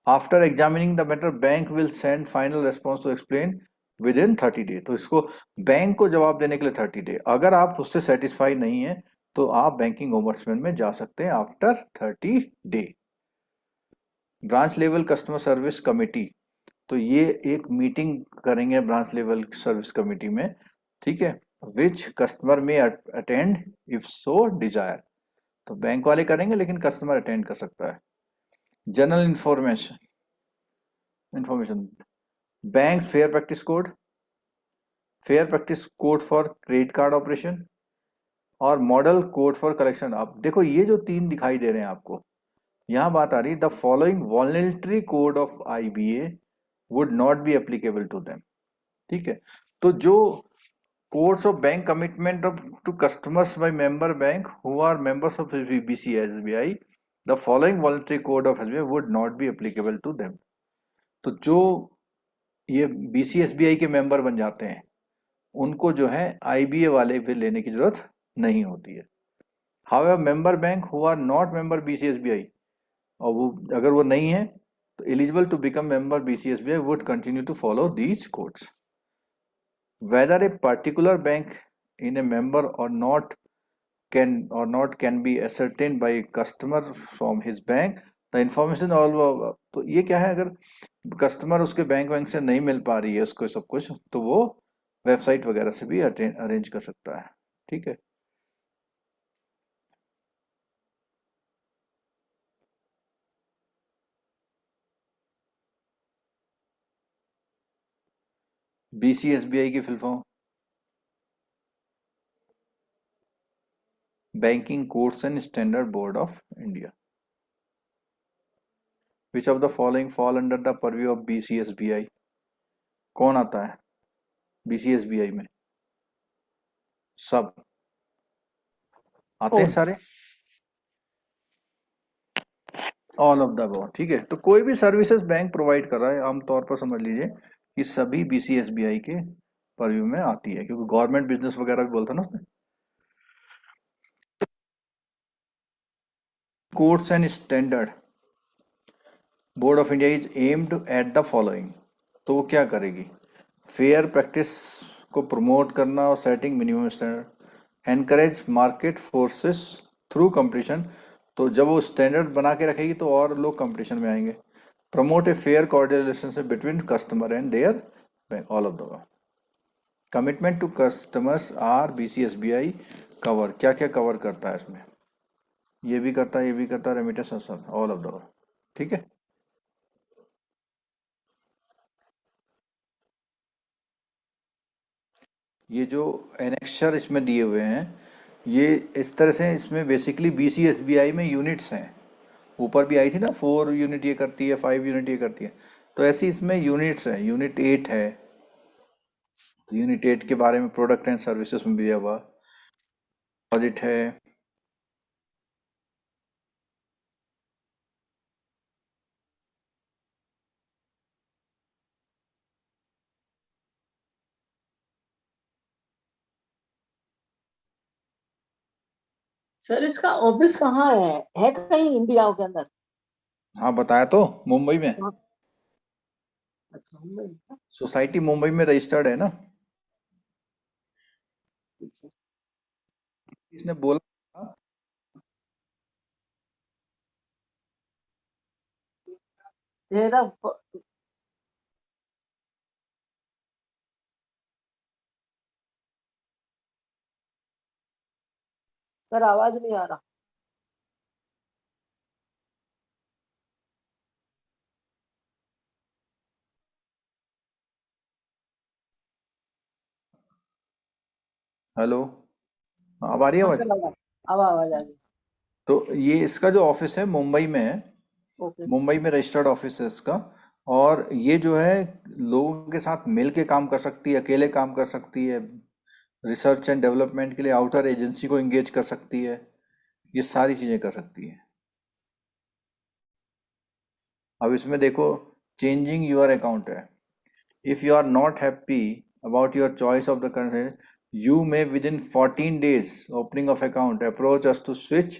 After examining the matter bank will send final response to explain within 30 day. तो इसको बैंक को जवाब देने के लिए 30 डे, अगर आप उससे सेटिस्फाई नहीं है तो आप बैंकिंग ओम्बड्समैन में जा सकते हैं after 30 day. Branch level customer service committee, तो ये एक मीटिंग करेंगे ब्रांच लेवल सर्विस कमेटी में, ठीक है। विच कस्टमर में अटेंड इफ सो डिजायर, तो बैंक वाले करेंगे लेकिन कस्टमर अटेंड कर सकता है। General information information banks fair practice code, fair practice code for credit card operation, और मॉडल कोड फॉर कलेक्शन। आप देखो ये जो 3 दिखाई दे रहे हैं आपको, यहां बात आ रही है the following voluntary code of IBA would not be applicable to them, ठीक है। तो जो codes of bank commitment of to customers by member bank who are members of BCSBI, the following voluntary code of SBI would not be applicable to them. तो जो ये BCSBI के member बन जाते हैं उनको जो है IBA वाले फिर लेने की जरूरत नहीं होती है। However member bank who are not member BCSBI, और वो अगर वो नहीं है तो eligible to become member BCSBI would continue to follow these codes. Whether a particular bank in a member or not can be ascertained by a customer from his bank, the information all। तो ये क्या है, अगर customer उसके bank से नहीं मिल पा रही है उसको सब कुछ, तो वो वेबसाइट वगैरह से भी अरेंज कर सकता है, ठीक है। BCSBI की full form banking codes and standard board of India. Which of the following fall under the purview of BCSBI, कौन आता है BCSBI में? सब आते हैं और सारे, ऑल ऑफ द अबव, ठीक है। तो कोई भी सर्विसेज बैंक प्रोवाइड कर रहा है आमतौर पर समझ लीजिए कि सभी BCSBI के परव्यू में आती है, क्योंकि गवर्नमेंट बिजनेस वगैरह भी बोलता है ना उसने। Codes and standard board of India is aimed at the following, तो वो क्या करेगी? फेयर प्रैक्टिस को प्रमोट करना और setting minimum standard, encourage market forces through competition, तो जब वो स्टैंडर्ड बना के रखेगी तो और लोग कंपटीशन में आएंगे। Promote a fair cordial relationship between customer and their bank, all of the commitment to customers are BCSBI cover, क्या क्या कवर करता है इसमें? ये भी करता है, ये भी करता है, रेमिटेंस सब, ऑल ऑफ द, ठीक है। ये जो एनेक्सर इसमें दिए हुए हैं, ये इस तरह से, इसमें बेसिकली BCSBI में यूनिट्स हैं। ऊपर भी आई थी ना, 4 यूनिट ये करती है, 5 यूनिट ये करती है, तो ऐसी इसमें यूनिट्स हैं। यूनिट 8 है, तो यूनिट 8 के बारे में प्रोडक्ट एंड सर्विसेज में दिया हुआ। ऑडिट है, सर इसका ऑफिस कहाँ है कहीं इंडिया के अंदर? हाँ बताया तो, मुंबई में। हाँ, अच्छा मुंबई में। सोसाइटी मुंबई में रजिस्टर्ड है ना, ठीक सर। इसने बोला। तेरा सर आवाज नहीं आ रहा। हेलो, हाँ, अब आ रही है हाँ आवाज? सर अब आवाज आ गई। तो ये इसका जो ऑफिस है मुंबई में है, ओके। मुंबई में रजिस्टर्ड ऑफिस है इसका। और ये जो है लोगों के साथ मिल के काम कर सकती है, अकेले काम कर सकती है, रिसर्च एंड डेवलपमेंट के लिए आउटर एजेंसी को एंगेज कर सकती है, ये सारी चीज़ें कर सकती है। अब इसमें देखो, चेंजिंग यूर अकाउंट है। If you are not happy about your choice of the current, you may within 14 days opening of account approach us to switch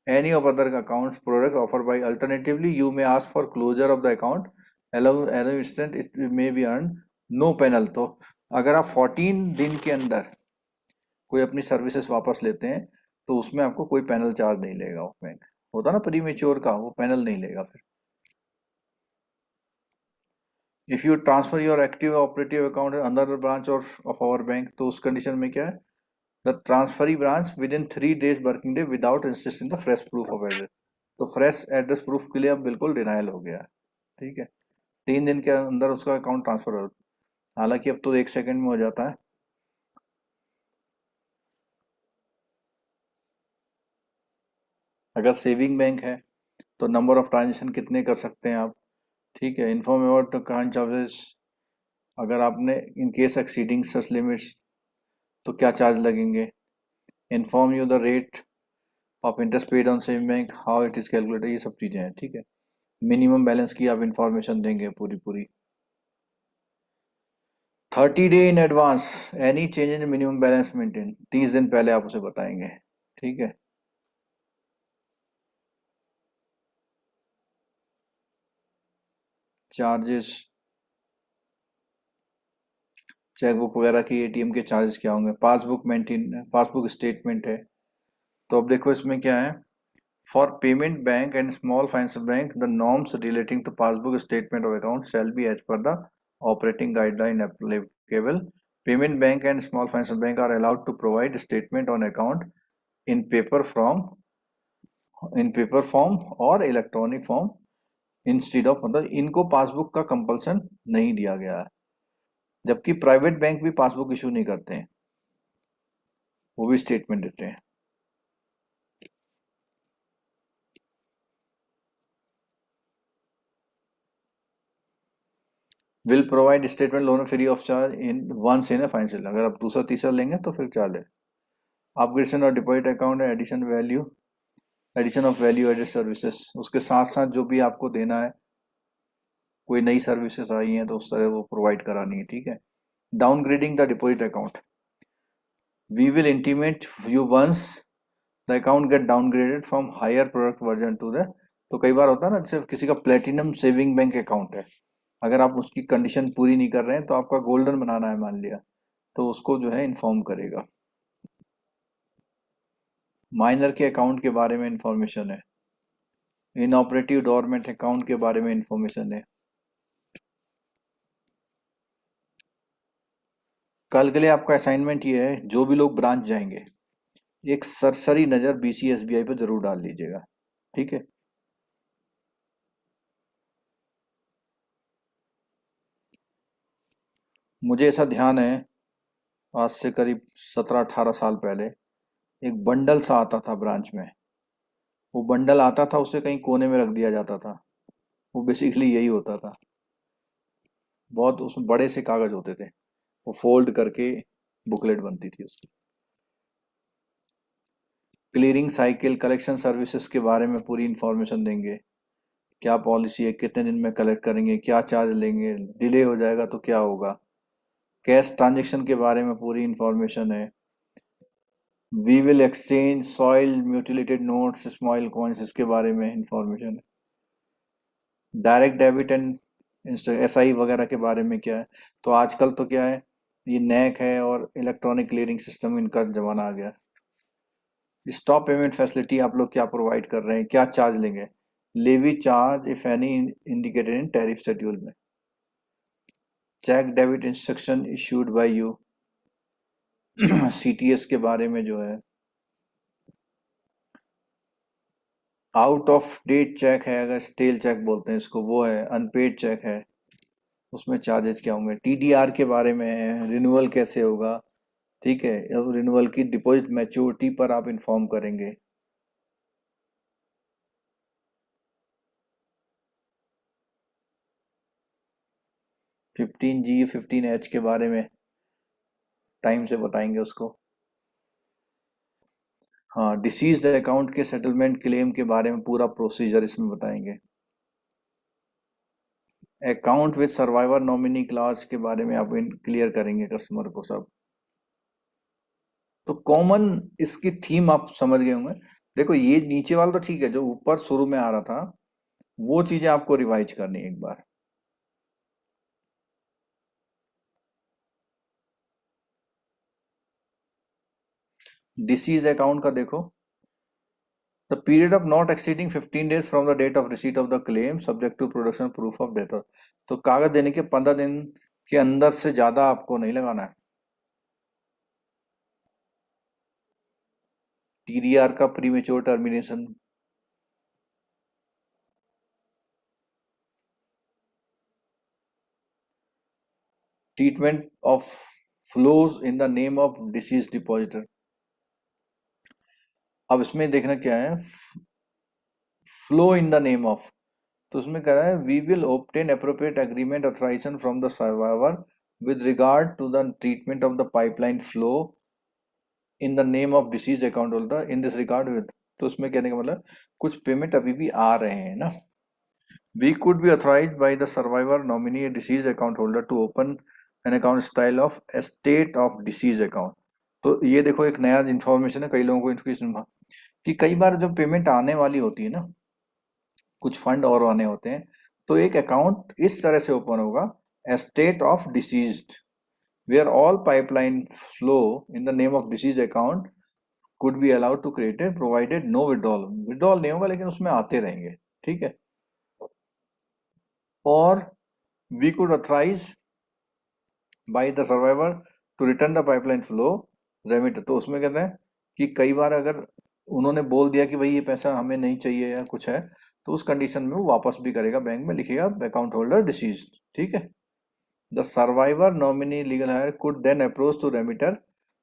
any of other accounts product offered by. Alternatively, you may ask for closure of the account. Allow instant it may be earned no penal. तो अगर आप 14 दिन के अंदर कोई अपनी services वापस लेते हैं तो उसमें आपको कोई पैनल चार्ज नहीं लेगा। वो बैंक होता ना प्री मेच्योर का, वो पैनल नहीं लेगा फिर। If you transfer your active operative account अंदर ब्रांच ऑफ आवर बैंक, तो उस कंडीशन में क्या है, the transferee branch with in 3 days working day without insisting the fresh proof of address. तो फ्रेश एड्रेस प्रूफ के लिए अब बिल्कुल डिनाइल हो गया है। ठीक है, 3 दिन के अंदर उसका अकाउंट ट्रांसफर हो, हालांकि अब तो 1 सेकंड में हो जाता है। अगर सेविंग बैंक है तो नंबर ऑफ ट्रांजेक्शन कितने कर सकते हैं आप। ठीक है, inform about the current charges, अगर आपने in case exceeding such limits तो क्या चार्ज लगेंगे। Inform you the rate of interest paid on saving bank, how it is calculated, ये सब चीज़ें हैं। ठीक है, मिनिमम बैलेंस की आप इंफॉर्मेशन देंगे पूरी पूरी। 30 day in advance any change in minimum balance maintain, 30 दिन पहले आप उसे बताएंगे। ठीक है, चार्जेस, चेकबुक वगैरह की एटीएम के चार्जेस क्या होंगे, पासबुक मेंटेन, पासबुक स्टेटमेंट है। तो अब देखो इसमें क्या है, for payment bank and small financial bank the norms relating to passbook statement of account shall be as per the operating guideline applicable. Payment bank and small financial bank are allowed to provide statement on account in paper form, और electronic form instead of, मतलब इनको passbook का compulsion नहीं दिया गया है। जबकि private bank भी पासबुक इशू नहीं करते हैं, वो भी स्टेटमेंट देते हैं। Will provide statement loan free of charge in once in financial, अगर आप दूसरा तीसरा लेंगे तो फिर चार्ज है। अपग्रेडेशन और डिपॉजिट अकाउंट है, addition of value added services, उसके साथ साथ जो भी आपको देना है, कोई नई सर्विसेज आई हैं तो उस तरह वो प्रोवाइड करानी है। ठीक है, downgrading the deposit account, we will intimate you once the account get downgraded from higher product version to the. तो कई बार होता है ना, जैसे किसी का प्लेटिनम सेविंग बैंक अकाउंट है, अगर आप उसकी कंडीशन पूरी नहीं कर रहे हैं तो आपका गोल्डन बनाना है मान लिया, तो उसको जो है इन्फॉर्म करेगा। माइनर के अकाउंट के बारे में इंफॉर्मेशन है, इनऑपरेटिव डोरमेंट अकाउंट के बारे में इंफॉर्मेशन है। कल के लिए आपका असाइनमेंट ये है, जो भी लोग ब्रांच जाएंगे एक सरसरी नज़र BCSBI पर जरूर डाल लीजिएगा। ठीक है, मुझे ऐसा ध्यान है, आज से करीब 17-18 साल पहले एक बंडल सा आता था ब्रांच में, वो बंडल आता था उसे कहीं कोने में रख दिया जाता था, वो बेसिकली यही होता था। बहुत उसमें बड़े से कागज होते थे, वो फोल्ड करके बुकलेट बनती थी उसकी। क्लियरिंग साइकिल, कलेक्शन सर्विसेज के बारे में पूरी इंफॉर्मेशन देंगे, क्या पॉलिसी है, कितने दिन में कलेक्ट करेंगे, क्या चार्ज लेंगे, डिले हो जाएगा तो क्या होगा। कैश ट्रांजैक्शन के बारे में पूरी इंफॉर्मेशन है। We will exchange soil mutilated notes small coins, इसके बारे में इंफॉर्मेशन है। डायरेक्ट डेबिट एंड SI वगैरह के बारे में क्या है। तो आजकल तो क्या है, ये नैक है और इलेक्ट्रॉनिक क्लियरिंग सिस्टम, इनका जमाना आ गया। स्टॉप पेमेंट फैसिलिटी आप लोग क्या प्रोवाइड कर रहे हैं, क्या चार्ज लेंगे। Levy charge if any indicated in tariff schedule में। Cheque debit instruction issued by you. CTS के बारे में जो है, आउट ऑफ डेट चेक है, अगर स्टेल चेक बोलते हैं इसको, वो है। अनपेड चेक है, उसमें चार्जेस क्या होंगे। TDR के बारे में है, रिन्यूअल कैसे होगा। ठीक है, अब रिन्यूअल की डिपॉजिट मैच्योरिटी पर आप इंफॉर्म करेंगे। 15G 15H के बारे में टाइम से बताएंगे उसको। हाँ, डिसीज्ड अकाउंट के सेटलमेंट क्लेम के बारे में पूरा प्रोसीजर इसमें बताएंगे। Account with survivor nominee class के बारे में आप क्लियर करेंगे कस्टमर को सब। तो कॉमन इसकी थीम आप समझ गए होंगे। देखो ये नीचे वाला तो ठीक है, जो ऊपर शुरू में आ रहा था वो चीजें आपको रिवाइज करनी है एक बार। डिसीज अकाउंट का देखो, the period of not exceeding 15 days from the date of receipt of the claim subject to production proof of death. तो कागज देने के 15 दिन के अंदर से ज्यादा आपको नहीं लगाना है। टीडीआर का premature termination, treatment of flows in the name of deceased depositor. अब इसमें देखना क्या है, flow in the name of, तो उसमें कह रहा है we will obtain appropriate agreement authorization from the survivor with regard to the treatment of the pipeline flow in the name of deceased account holder in this regard with. तो उसमें कहने का मतलब कुछ पेमेंट अभी भी आ रहे हैं ना। We could be authorized by the survivor nominee deceased account holder to open an account style of estate of deceased account. तो ये देखो एक नया इंफॉर्मेशन है, कई लोगों को इन्फॉर्मेशन कि कई बार जब पेमेंट आने वाली होती है ना, कुछ फंड और आने होते हैं, तो एक अकाउंट इस तरह से ओपन होगा, estate of deceased, where all pipeline flow in the name of deceased account could be allowed to created provided no withdrawal. Withdrawal नहीं होगा लेकिन उसमें आते रहेंगे, ठीक है। और we could authorize by the survivor to return the pipeline flow remit. तो उसमें कहते हैं कि कई बार अगर उन्होंने बोल दिया कि भाई ये पैसा हमें नहीं चाहिए या कुछ है, तो उस कंडीशन में वो वापस भी करेगा, बैंक में लिखेगा अकाउंट होल्डर डिसीज, ठीक है। The survivor nominee legal heir could then approach to remitter.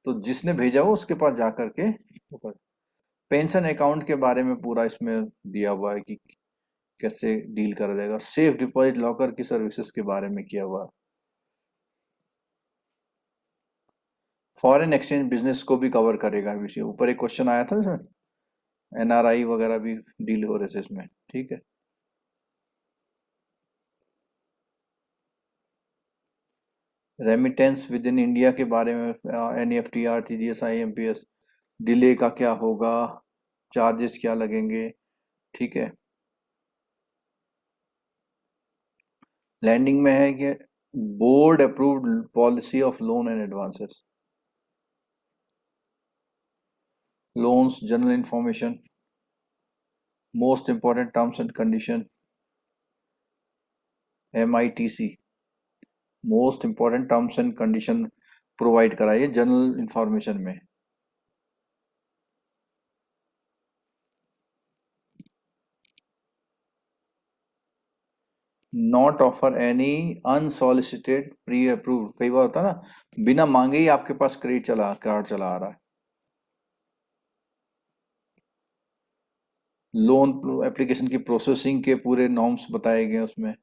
तो जिसने भेजा हो उसके पास जा करके पेंशन अकाउंट के बारे में पूरा इसमें दिया हुआ है कि कैसे डील करा जाएगा। सेफ डिपॉजिट लॉकर की सर्विसेज के बारे में किया हुआ है। फॉरेन एक्सचेंज बिजनेस को भी कवर करेगा विषय, ऊपर एक क्वेश्चन आया था इसमें, एनआरआई वगैरह भी डील हो रहे थे इसमें, ठीक है। रेमिटेंस विद इन इंडिया के बारे में, एनईएफटी, आरटीजीएस, आईएमपीएस, डिले का क्या होगा, चार्जेस क्या लगेंगे, ठीक है। लैंडिंग में है कि board approved policy of loan and advances, loans general information, most important terms and condition, MITC, most important terms and condition provide कराइए जनरल इंफॉर्मेशन में। Not offer any unsolicited pre approved, कई बार होता है ना बिना मांगे ही आपके पास क्रेडिट चला कार्ड चला आ रहा है। लोन एप्लीकेशन की प्रोसेसिंग के पूरे नॉर्म्स बताए गए उसमें।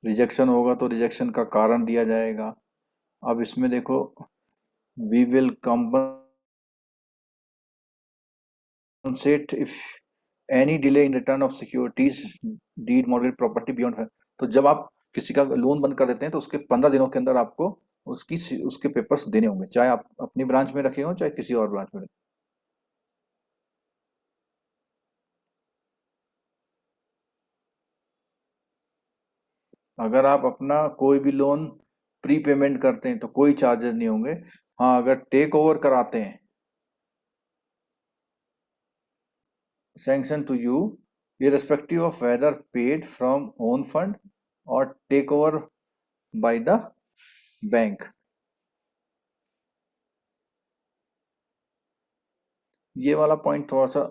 रिजेक्शन होगा तो रिजेक्शन का कारण दिया जाएगा। अब इसमें देखो, we will compensate if any delay in return of securities deed mortgage property beyond। तो जब आप किसी का लोन बंद कर देते हैं तो उसके 15 दिनों के अंदर आपको उसके पेपर्स देने होंगे, चाहे आप अपनी ब्रांच में रखे हो चाहे किसी और ब्रांच में रखे। अगर आप अपना कोई भी लोन प्री पेमेंट करते हैं तो कोई चार्जेस नहीं होंगे। हाँ, अगर टेक ओवर कराते हैं, sanction to you irrespective of whether paid from own fund or take over by the bank। ये वाला पॉइंट थोड़ा सा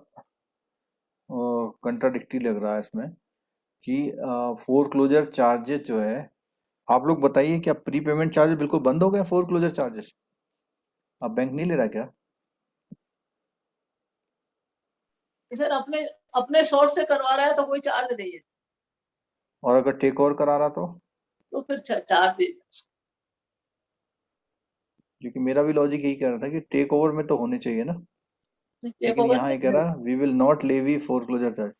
कंट्राडिक्टी लग रहा है इसमें कि फोर क्लोजर चार्जेस जो है, आप लोग बताइए क्या प्री पेमेंट चार्जेस बिल्कुल बंद हो गए? फोर क्लोजर चार्जेस अब बैंक नहीं ले रहा क्या? सर अपने अपने सोर्स से करवा रहा है तो कोई चार्ज नहीं है। और अगर टेक ओवर करा रहा तो फिर 4 दे। क्योंकि मेरा भी लॉजिक यही कह रहा था कि टेक ओवर में तो होने चाहिए ना, टेक लेकिन ओवर यहाँ में ये कह रहा we will not levy foreclosure charge.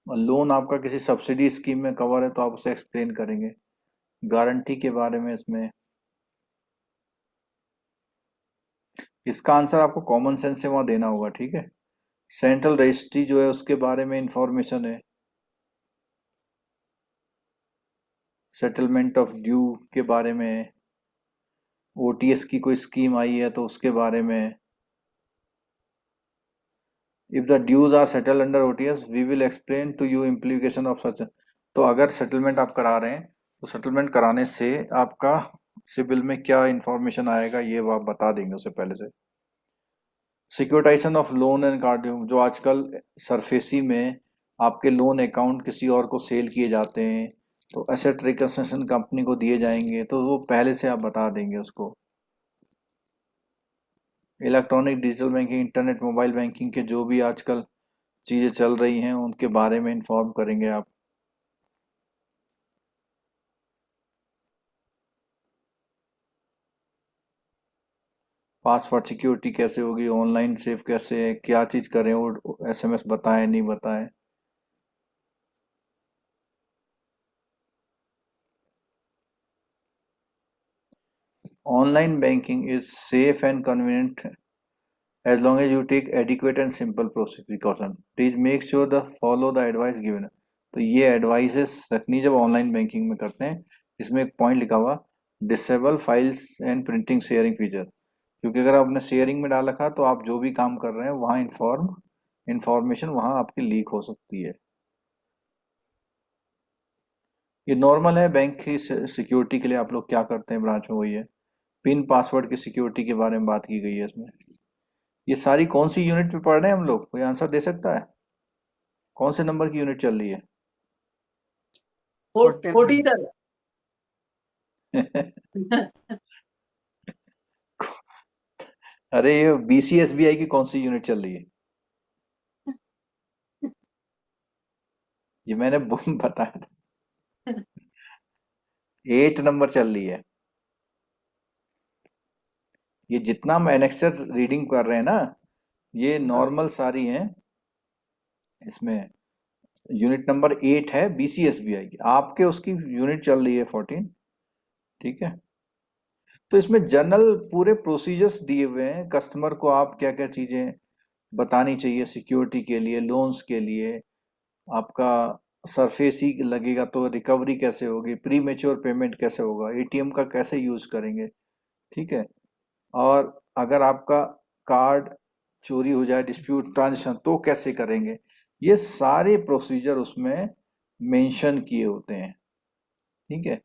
और लोन आपका किसी सब्सिडी स्कीम में कवर है तो आप उसे एक्सप्लेन करेंगे, गारंटी के बारे में इसमें। इसका आंसर आपको कॉमन सेंस से वहां देना होगा, ठीक है। सेंट्रल रजिस्ट्री जो है उसके बारे में इंफॉर्मेशन है, सेटलमेंट ऑफ ड्यू के बारे में है, ओटीएस की कोई स्कीम आई है तो उसके बारे में है। If the dues are settle under OTS we will explain to you implication of such. तो अगर सेटलमेंट आप करा रहे हैं तो सेटलमेंट कराने से आपका सिबिल में क्या इंफॉर्मेशन आएगा ये वो आप बता देंगे उसे पहले से। Securitization of loan and card, जो आजकल सरफेसी में आपके लोन अकाउंट किसी और को सेल किए जाते हैं तो एसेट रिकंस्ट्रक्शन कंपनी को दिए जाएंगे, तो वो पहले से आप बता देंगे उसको। Electronic digital banking, internet mobile banking के जो भी आजकल चीज़ें चल रही हैं उनके बारे में इंफॉर्म करेंगे आप। पासवर्ड सिक्योरिटी कैसे होगी, ऑनलाइन सेफ कैसे है, क्या चीज़ करें, वो एसएमएस बताएं नहीं बताएं। Online banking is safe and convenient as long as you take adequate and simple precaution. Please make sure the follow the advice given. तो ये एडवाइसेस रखनी जब ऑनलाइन बैंकिंग में करते हैं। इसमें एक पॉइंट लिखा हुआ disable files and printing sharing feature, क्योंकि अगर आपने शेयरिंग में डाल रखा तो आप जो भी काम कर रहे हैं वहाँ इंफॉर्मेशन वहाँ आपकी लीक हो सकती है। ये नॉर्मल है, बैंक की सिक्योरिटी के लिए आप लोग क्या करते हैं ब्रांच में, वही है। पिन पासवर्ड की सिक्योरिटी के बारे में बात की गई है इसमें। ये सारी कौन सी यूनिट पे पढ़ रहे हैं हम लोग, कोई आंसर दे सकता है? कौन से नंबर की यूनिट चल रही है? 40 सर। अरे ये बीसीएसबीआई की कौन सी यूनिट चल रही है? ये मैंने बताया था, 8 नंबर चल रही है। ये जितना हम एनेक्सर रीडिंग कर रहे हैं ना, ये नॉर्मल सारी हैं। इसमें यूनिट नंबर 8 है बीसीएसबीआई की, आपके उसकी यूनिट चल रही है 14, ठीक है। तो इसमें जनरल पूरे प्रोसीजर्स दिए हुए हैं, कस्टमर को आप क्या क्या चीजें बतानी चाहिए सिक्योरिटी के लिए, लोन्स के लिए। आपका सरफेस ही लगेगा तो रिकवरी कैसे होगी, प्री मेच्योर पेमेंट कैसे होगा, एटीएम का कैसे यूज करेंगे, ठीक है। और अगर आपका कार्ड चोरी हो जाए, डिस्प्यूट ट्रांजेक्शन, तो कैसे करेंगे। ये सारे प्रोसीजर उसमें मेंशन किए होते हैं, ठीक है।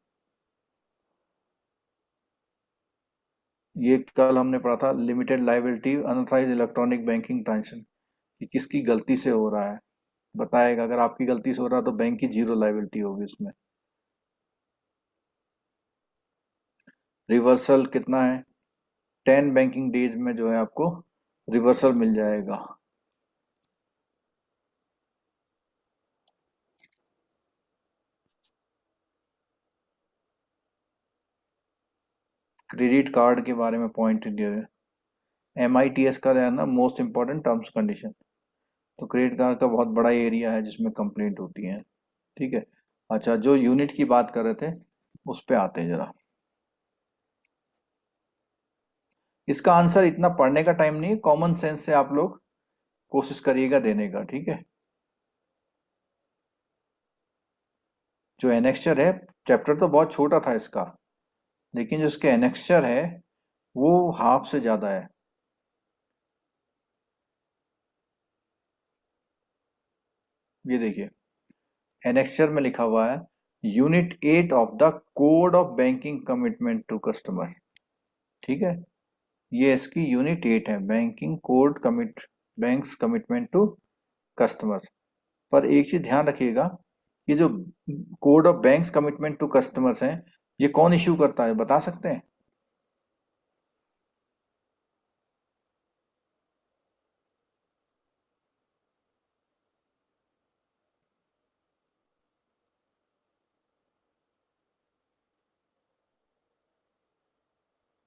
ये कल हमने पढ़ा था limited liability unauthorized electronic banking transaction, कि किसकी गलती से हो रहा है बताएगा। अगर आपकी गलती से हो रहा है तो बैंक की जीरो लाइबिलिटी होगी उसमें। रिवर्सल कितना है, 10 बैंकिंग डेज में जो है आपको रिवर्सल मिल जाएगा। क्रेडिट कार्ड के बारे में पॉइंट दिया है, एमआईटीएस का है ना, मोस्ट इम्पोर्टेंट टर्म्स कंडीशन। तो क्रेडिट कार्ड का बहुत बड़ा एरिया है जिसमें कंप्लेंट होती है, ठीक है। अच्छा, जो यूनिट की बात कर रहे थे उस पे आते हैं जरा। इसका आंसर इतना पढ़ने का टाइम नहीं, कॉमन सेंस से आप लोग कोशिश करिएगा देने का, ठीक है। जो एनेक्स्चर है, चैप्टर तो बहुत छोटा था इसका, लेकिन जो इसके एनेक्स्चर है वो हाफ से ज्यादा है। ये देखिए, एनेक्स्चर में लिखा हुआ है unit 8 of the code of banking commitment to customer, ठीक है। ये इसकी यूनिट 8 है, banking code commit banks commitment to customer. पर एक चीज ध्यान रखिएगा, ये जो code of banks commitment to customers हैं, ये कौन इश्यू करता है बता सकते हैं?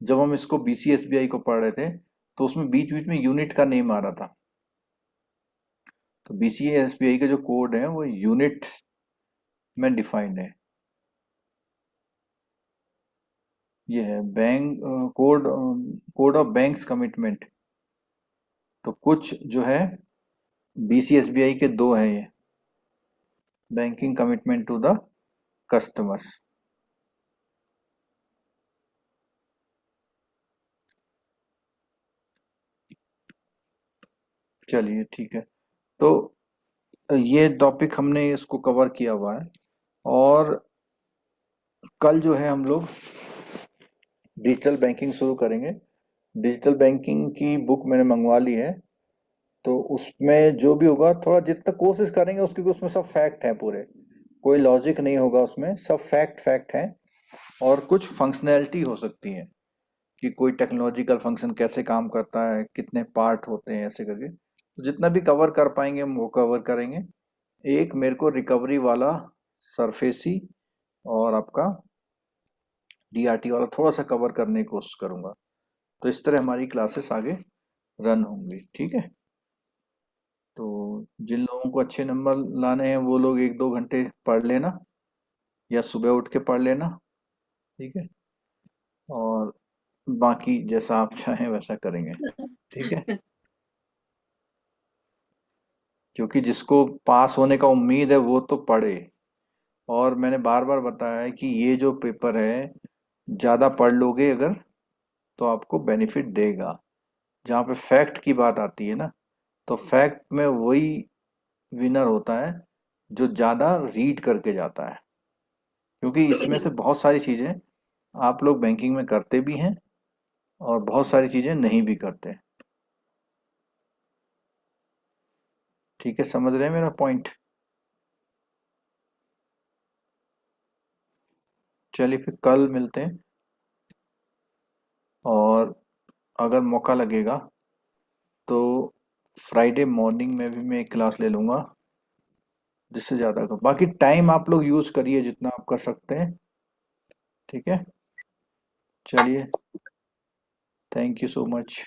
जब हम इसको BCSBI को पढ़ रहे थे तो उसमें बीच बीच में यूनिट का नेम आ रहा था। तो BCSBI के जो कोड है वो यूनिट में डिफाइंड है। ये है bank code, code of banks commitment. तो कुछ जो है BCSBI के दो हैं ये, banking commitment to the customers. चलिए ठीक है। तो ये टॉपिक हमने इसको कवर किया हुआ है। और कल जो है हम लोग डिजिटल बैंकिंग शुरू करेंगे। डिजिटल बैंकिंग की बुक मैंने मंगवा ली है। तो उसमें जो भी होगा थोड़ा जितना कोशिश करेंगे उसकी, उसमें सब फैक्ट है पूरे, कोई लॉजिक नहीं होगा उसमें, सब फैक्ट फैक्ट है। और कुछ फंक्शनैलिटी हो सकती है कि कोई टेक्नोलॉजिकल फंक्शन कैसे काम करता है, कितने पार्ट होते हैं, ऐसे करके तो जितना भी कवर कर पाएंगे हम वो कवर करेंगे। एक मेरे को रिकवरी वाला, सरफेसी और आपका DRT वाला थोड़ा सा कवर करने की कोशिश करूंगा। तो इस तरह हमारी क्लासेस आगे रन होंगी, ठीक है। तो जिन लोगों को अच्छे नंबर लाने हैं वो लोग 1-2 घंटे पढ़ लेना, या सुबह उठ के पढ़ लेना, ठीक है। और बाकी जैसा आप चाहें वैसा करेंगे, ठीक है। क्योंकि जिसको पास होने का उम्मीद है वो तो पढ़े। और मैंने बार बार बताया है कि ये जो पेपर है ज़्यादा पढ़ लोगे अगर तो आपको बेनिफिट देगा। जहाँ पे फैक्ट की बात आती है ना, तो फैक्ट में वही विनर होता है जो ज़्यादा रीड करके जाता है। क्योंकि इसमें से बहुत सारी चीज़ें आप लोग बैंकिंग में करते भी हैं और बहुत सारी चीज़ें नहीं भी करते। ठीक है, समझ रहे हैं मेरा पॉइंट। चलिए फिर कल मिलते हैं। और अगर मौका लगेगा तो फ्राइडे मॉर्निंग में भी मैं एक क्लास ले लूँगा, जिससे ज़्यादा कर, बाकी टाइम आप लोग यूज़ करिए जितना आप कर सकते हैं, ठीक है। चलिए, थैंक यू सो मच।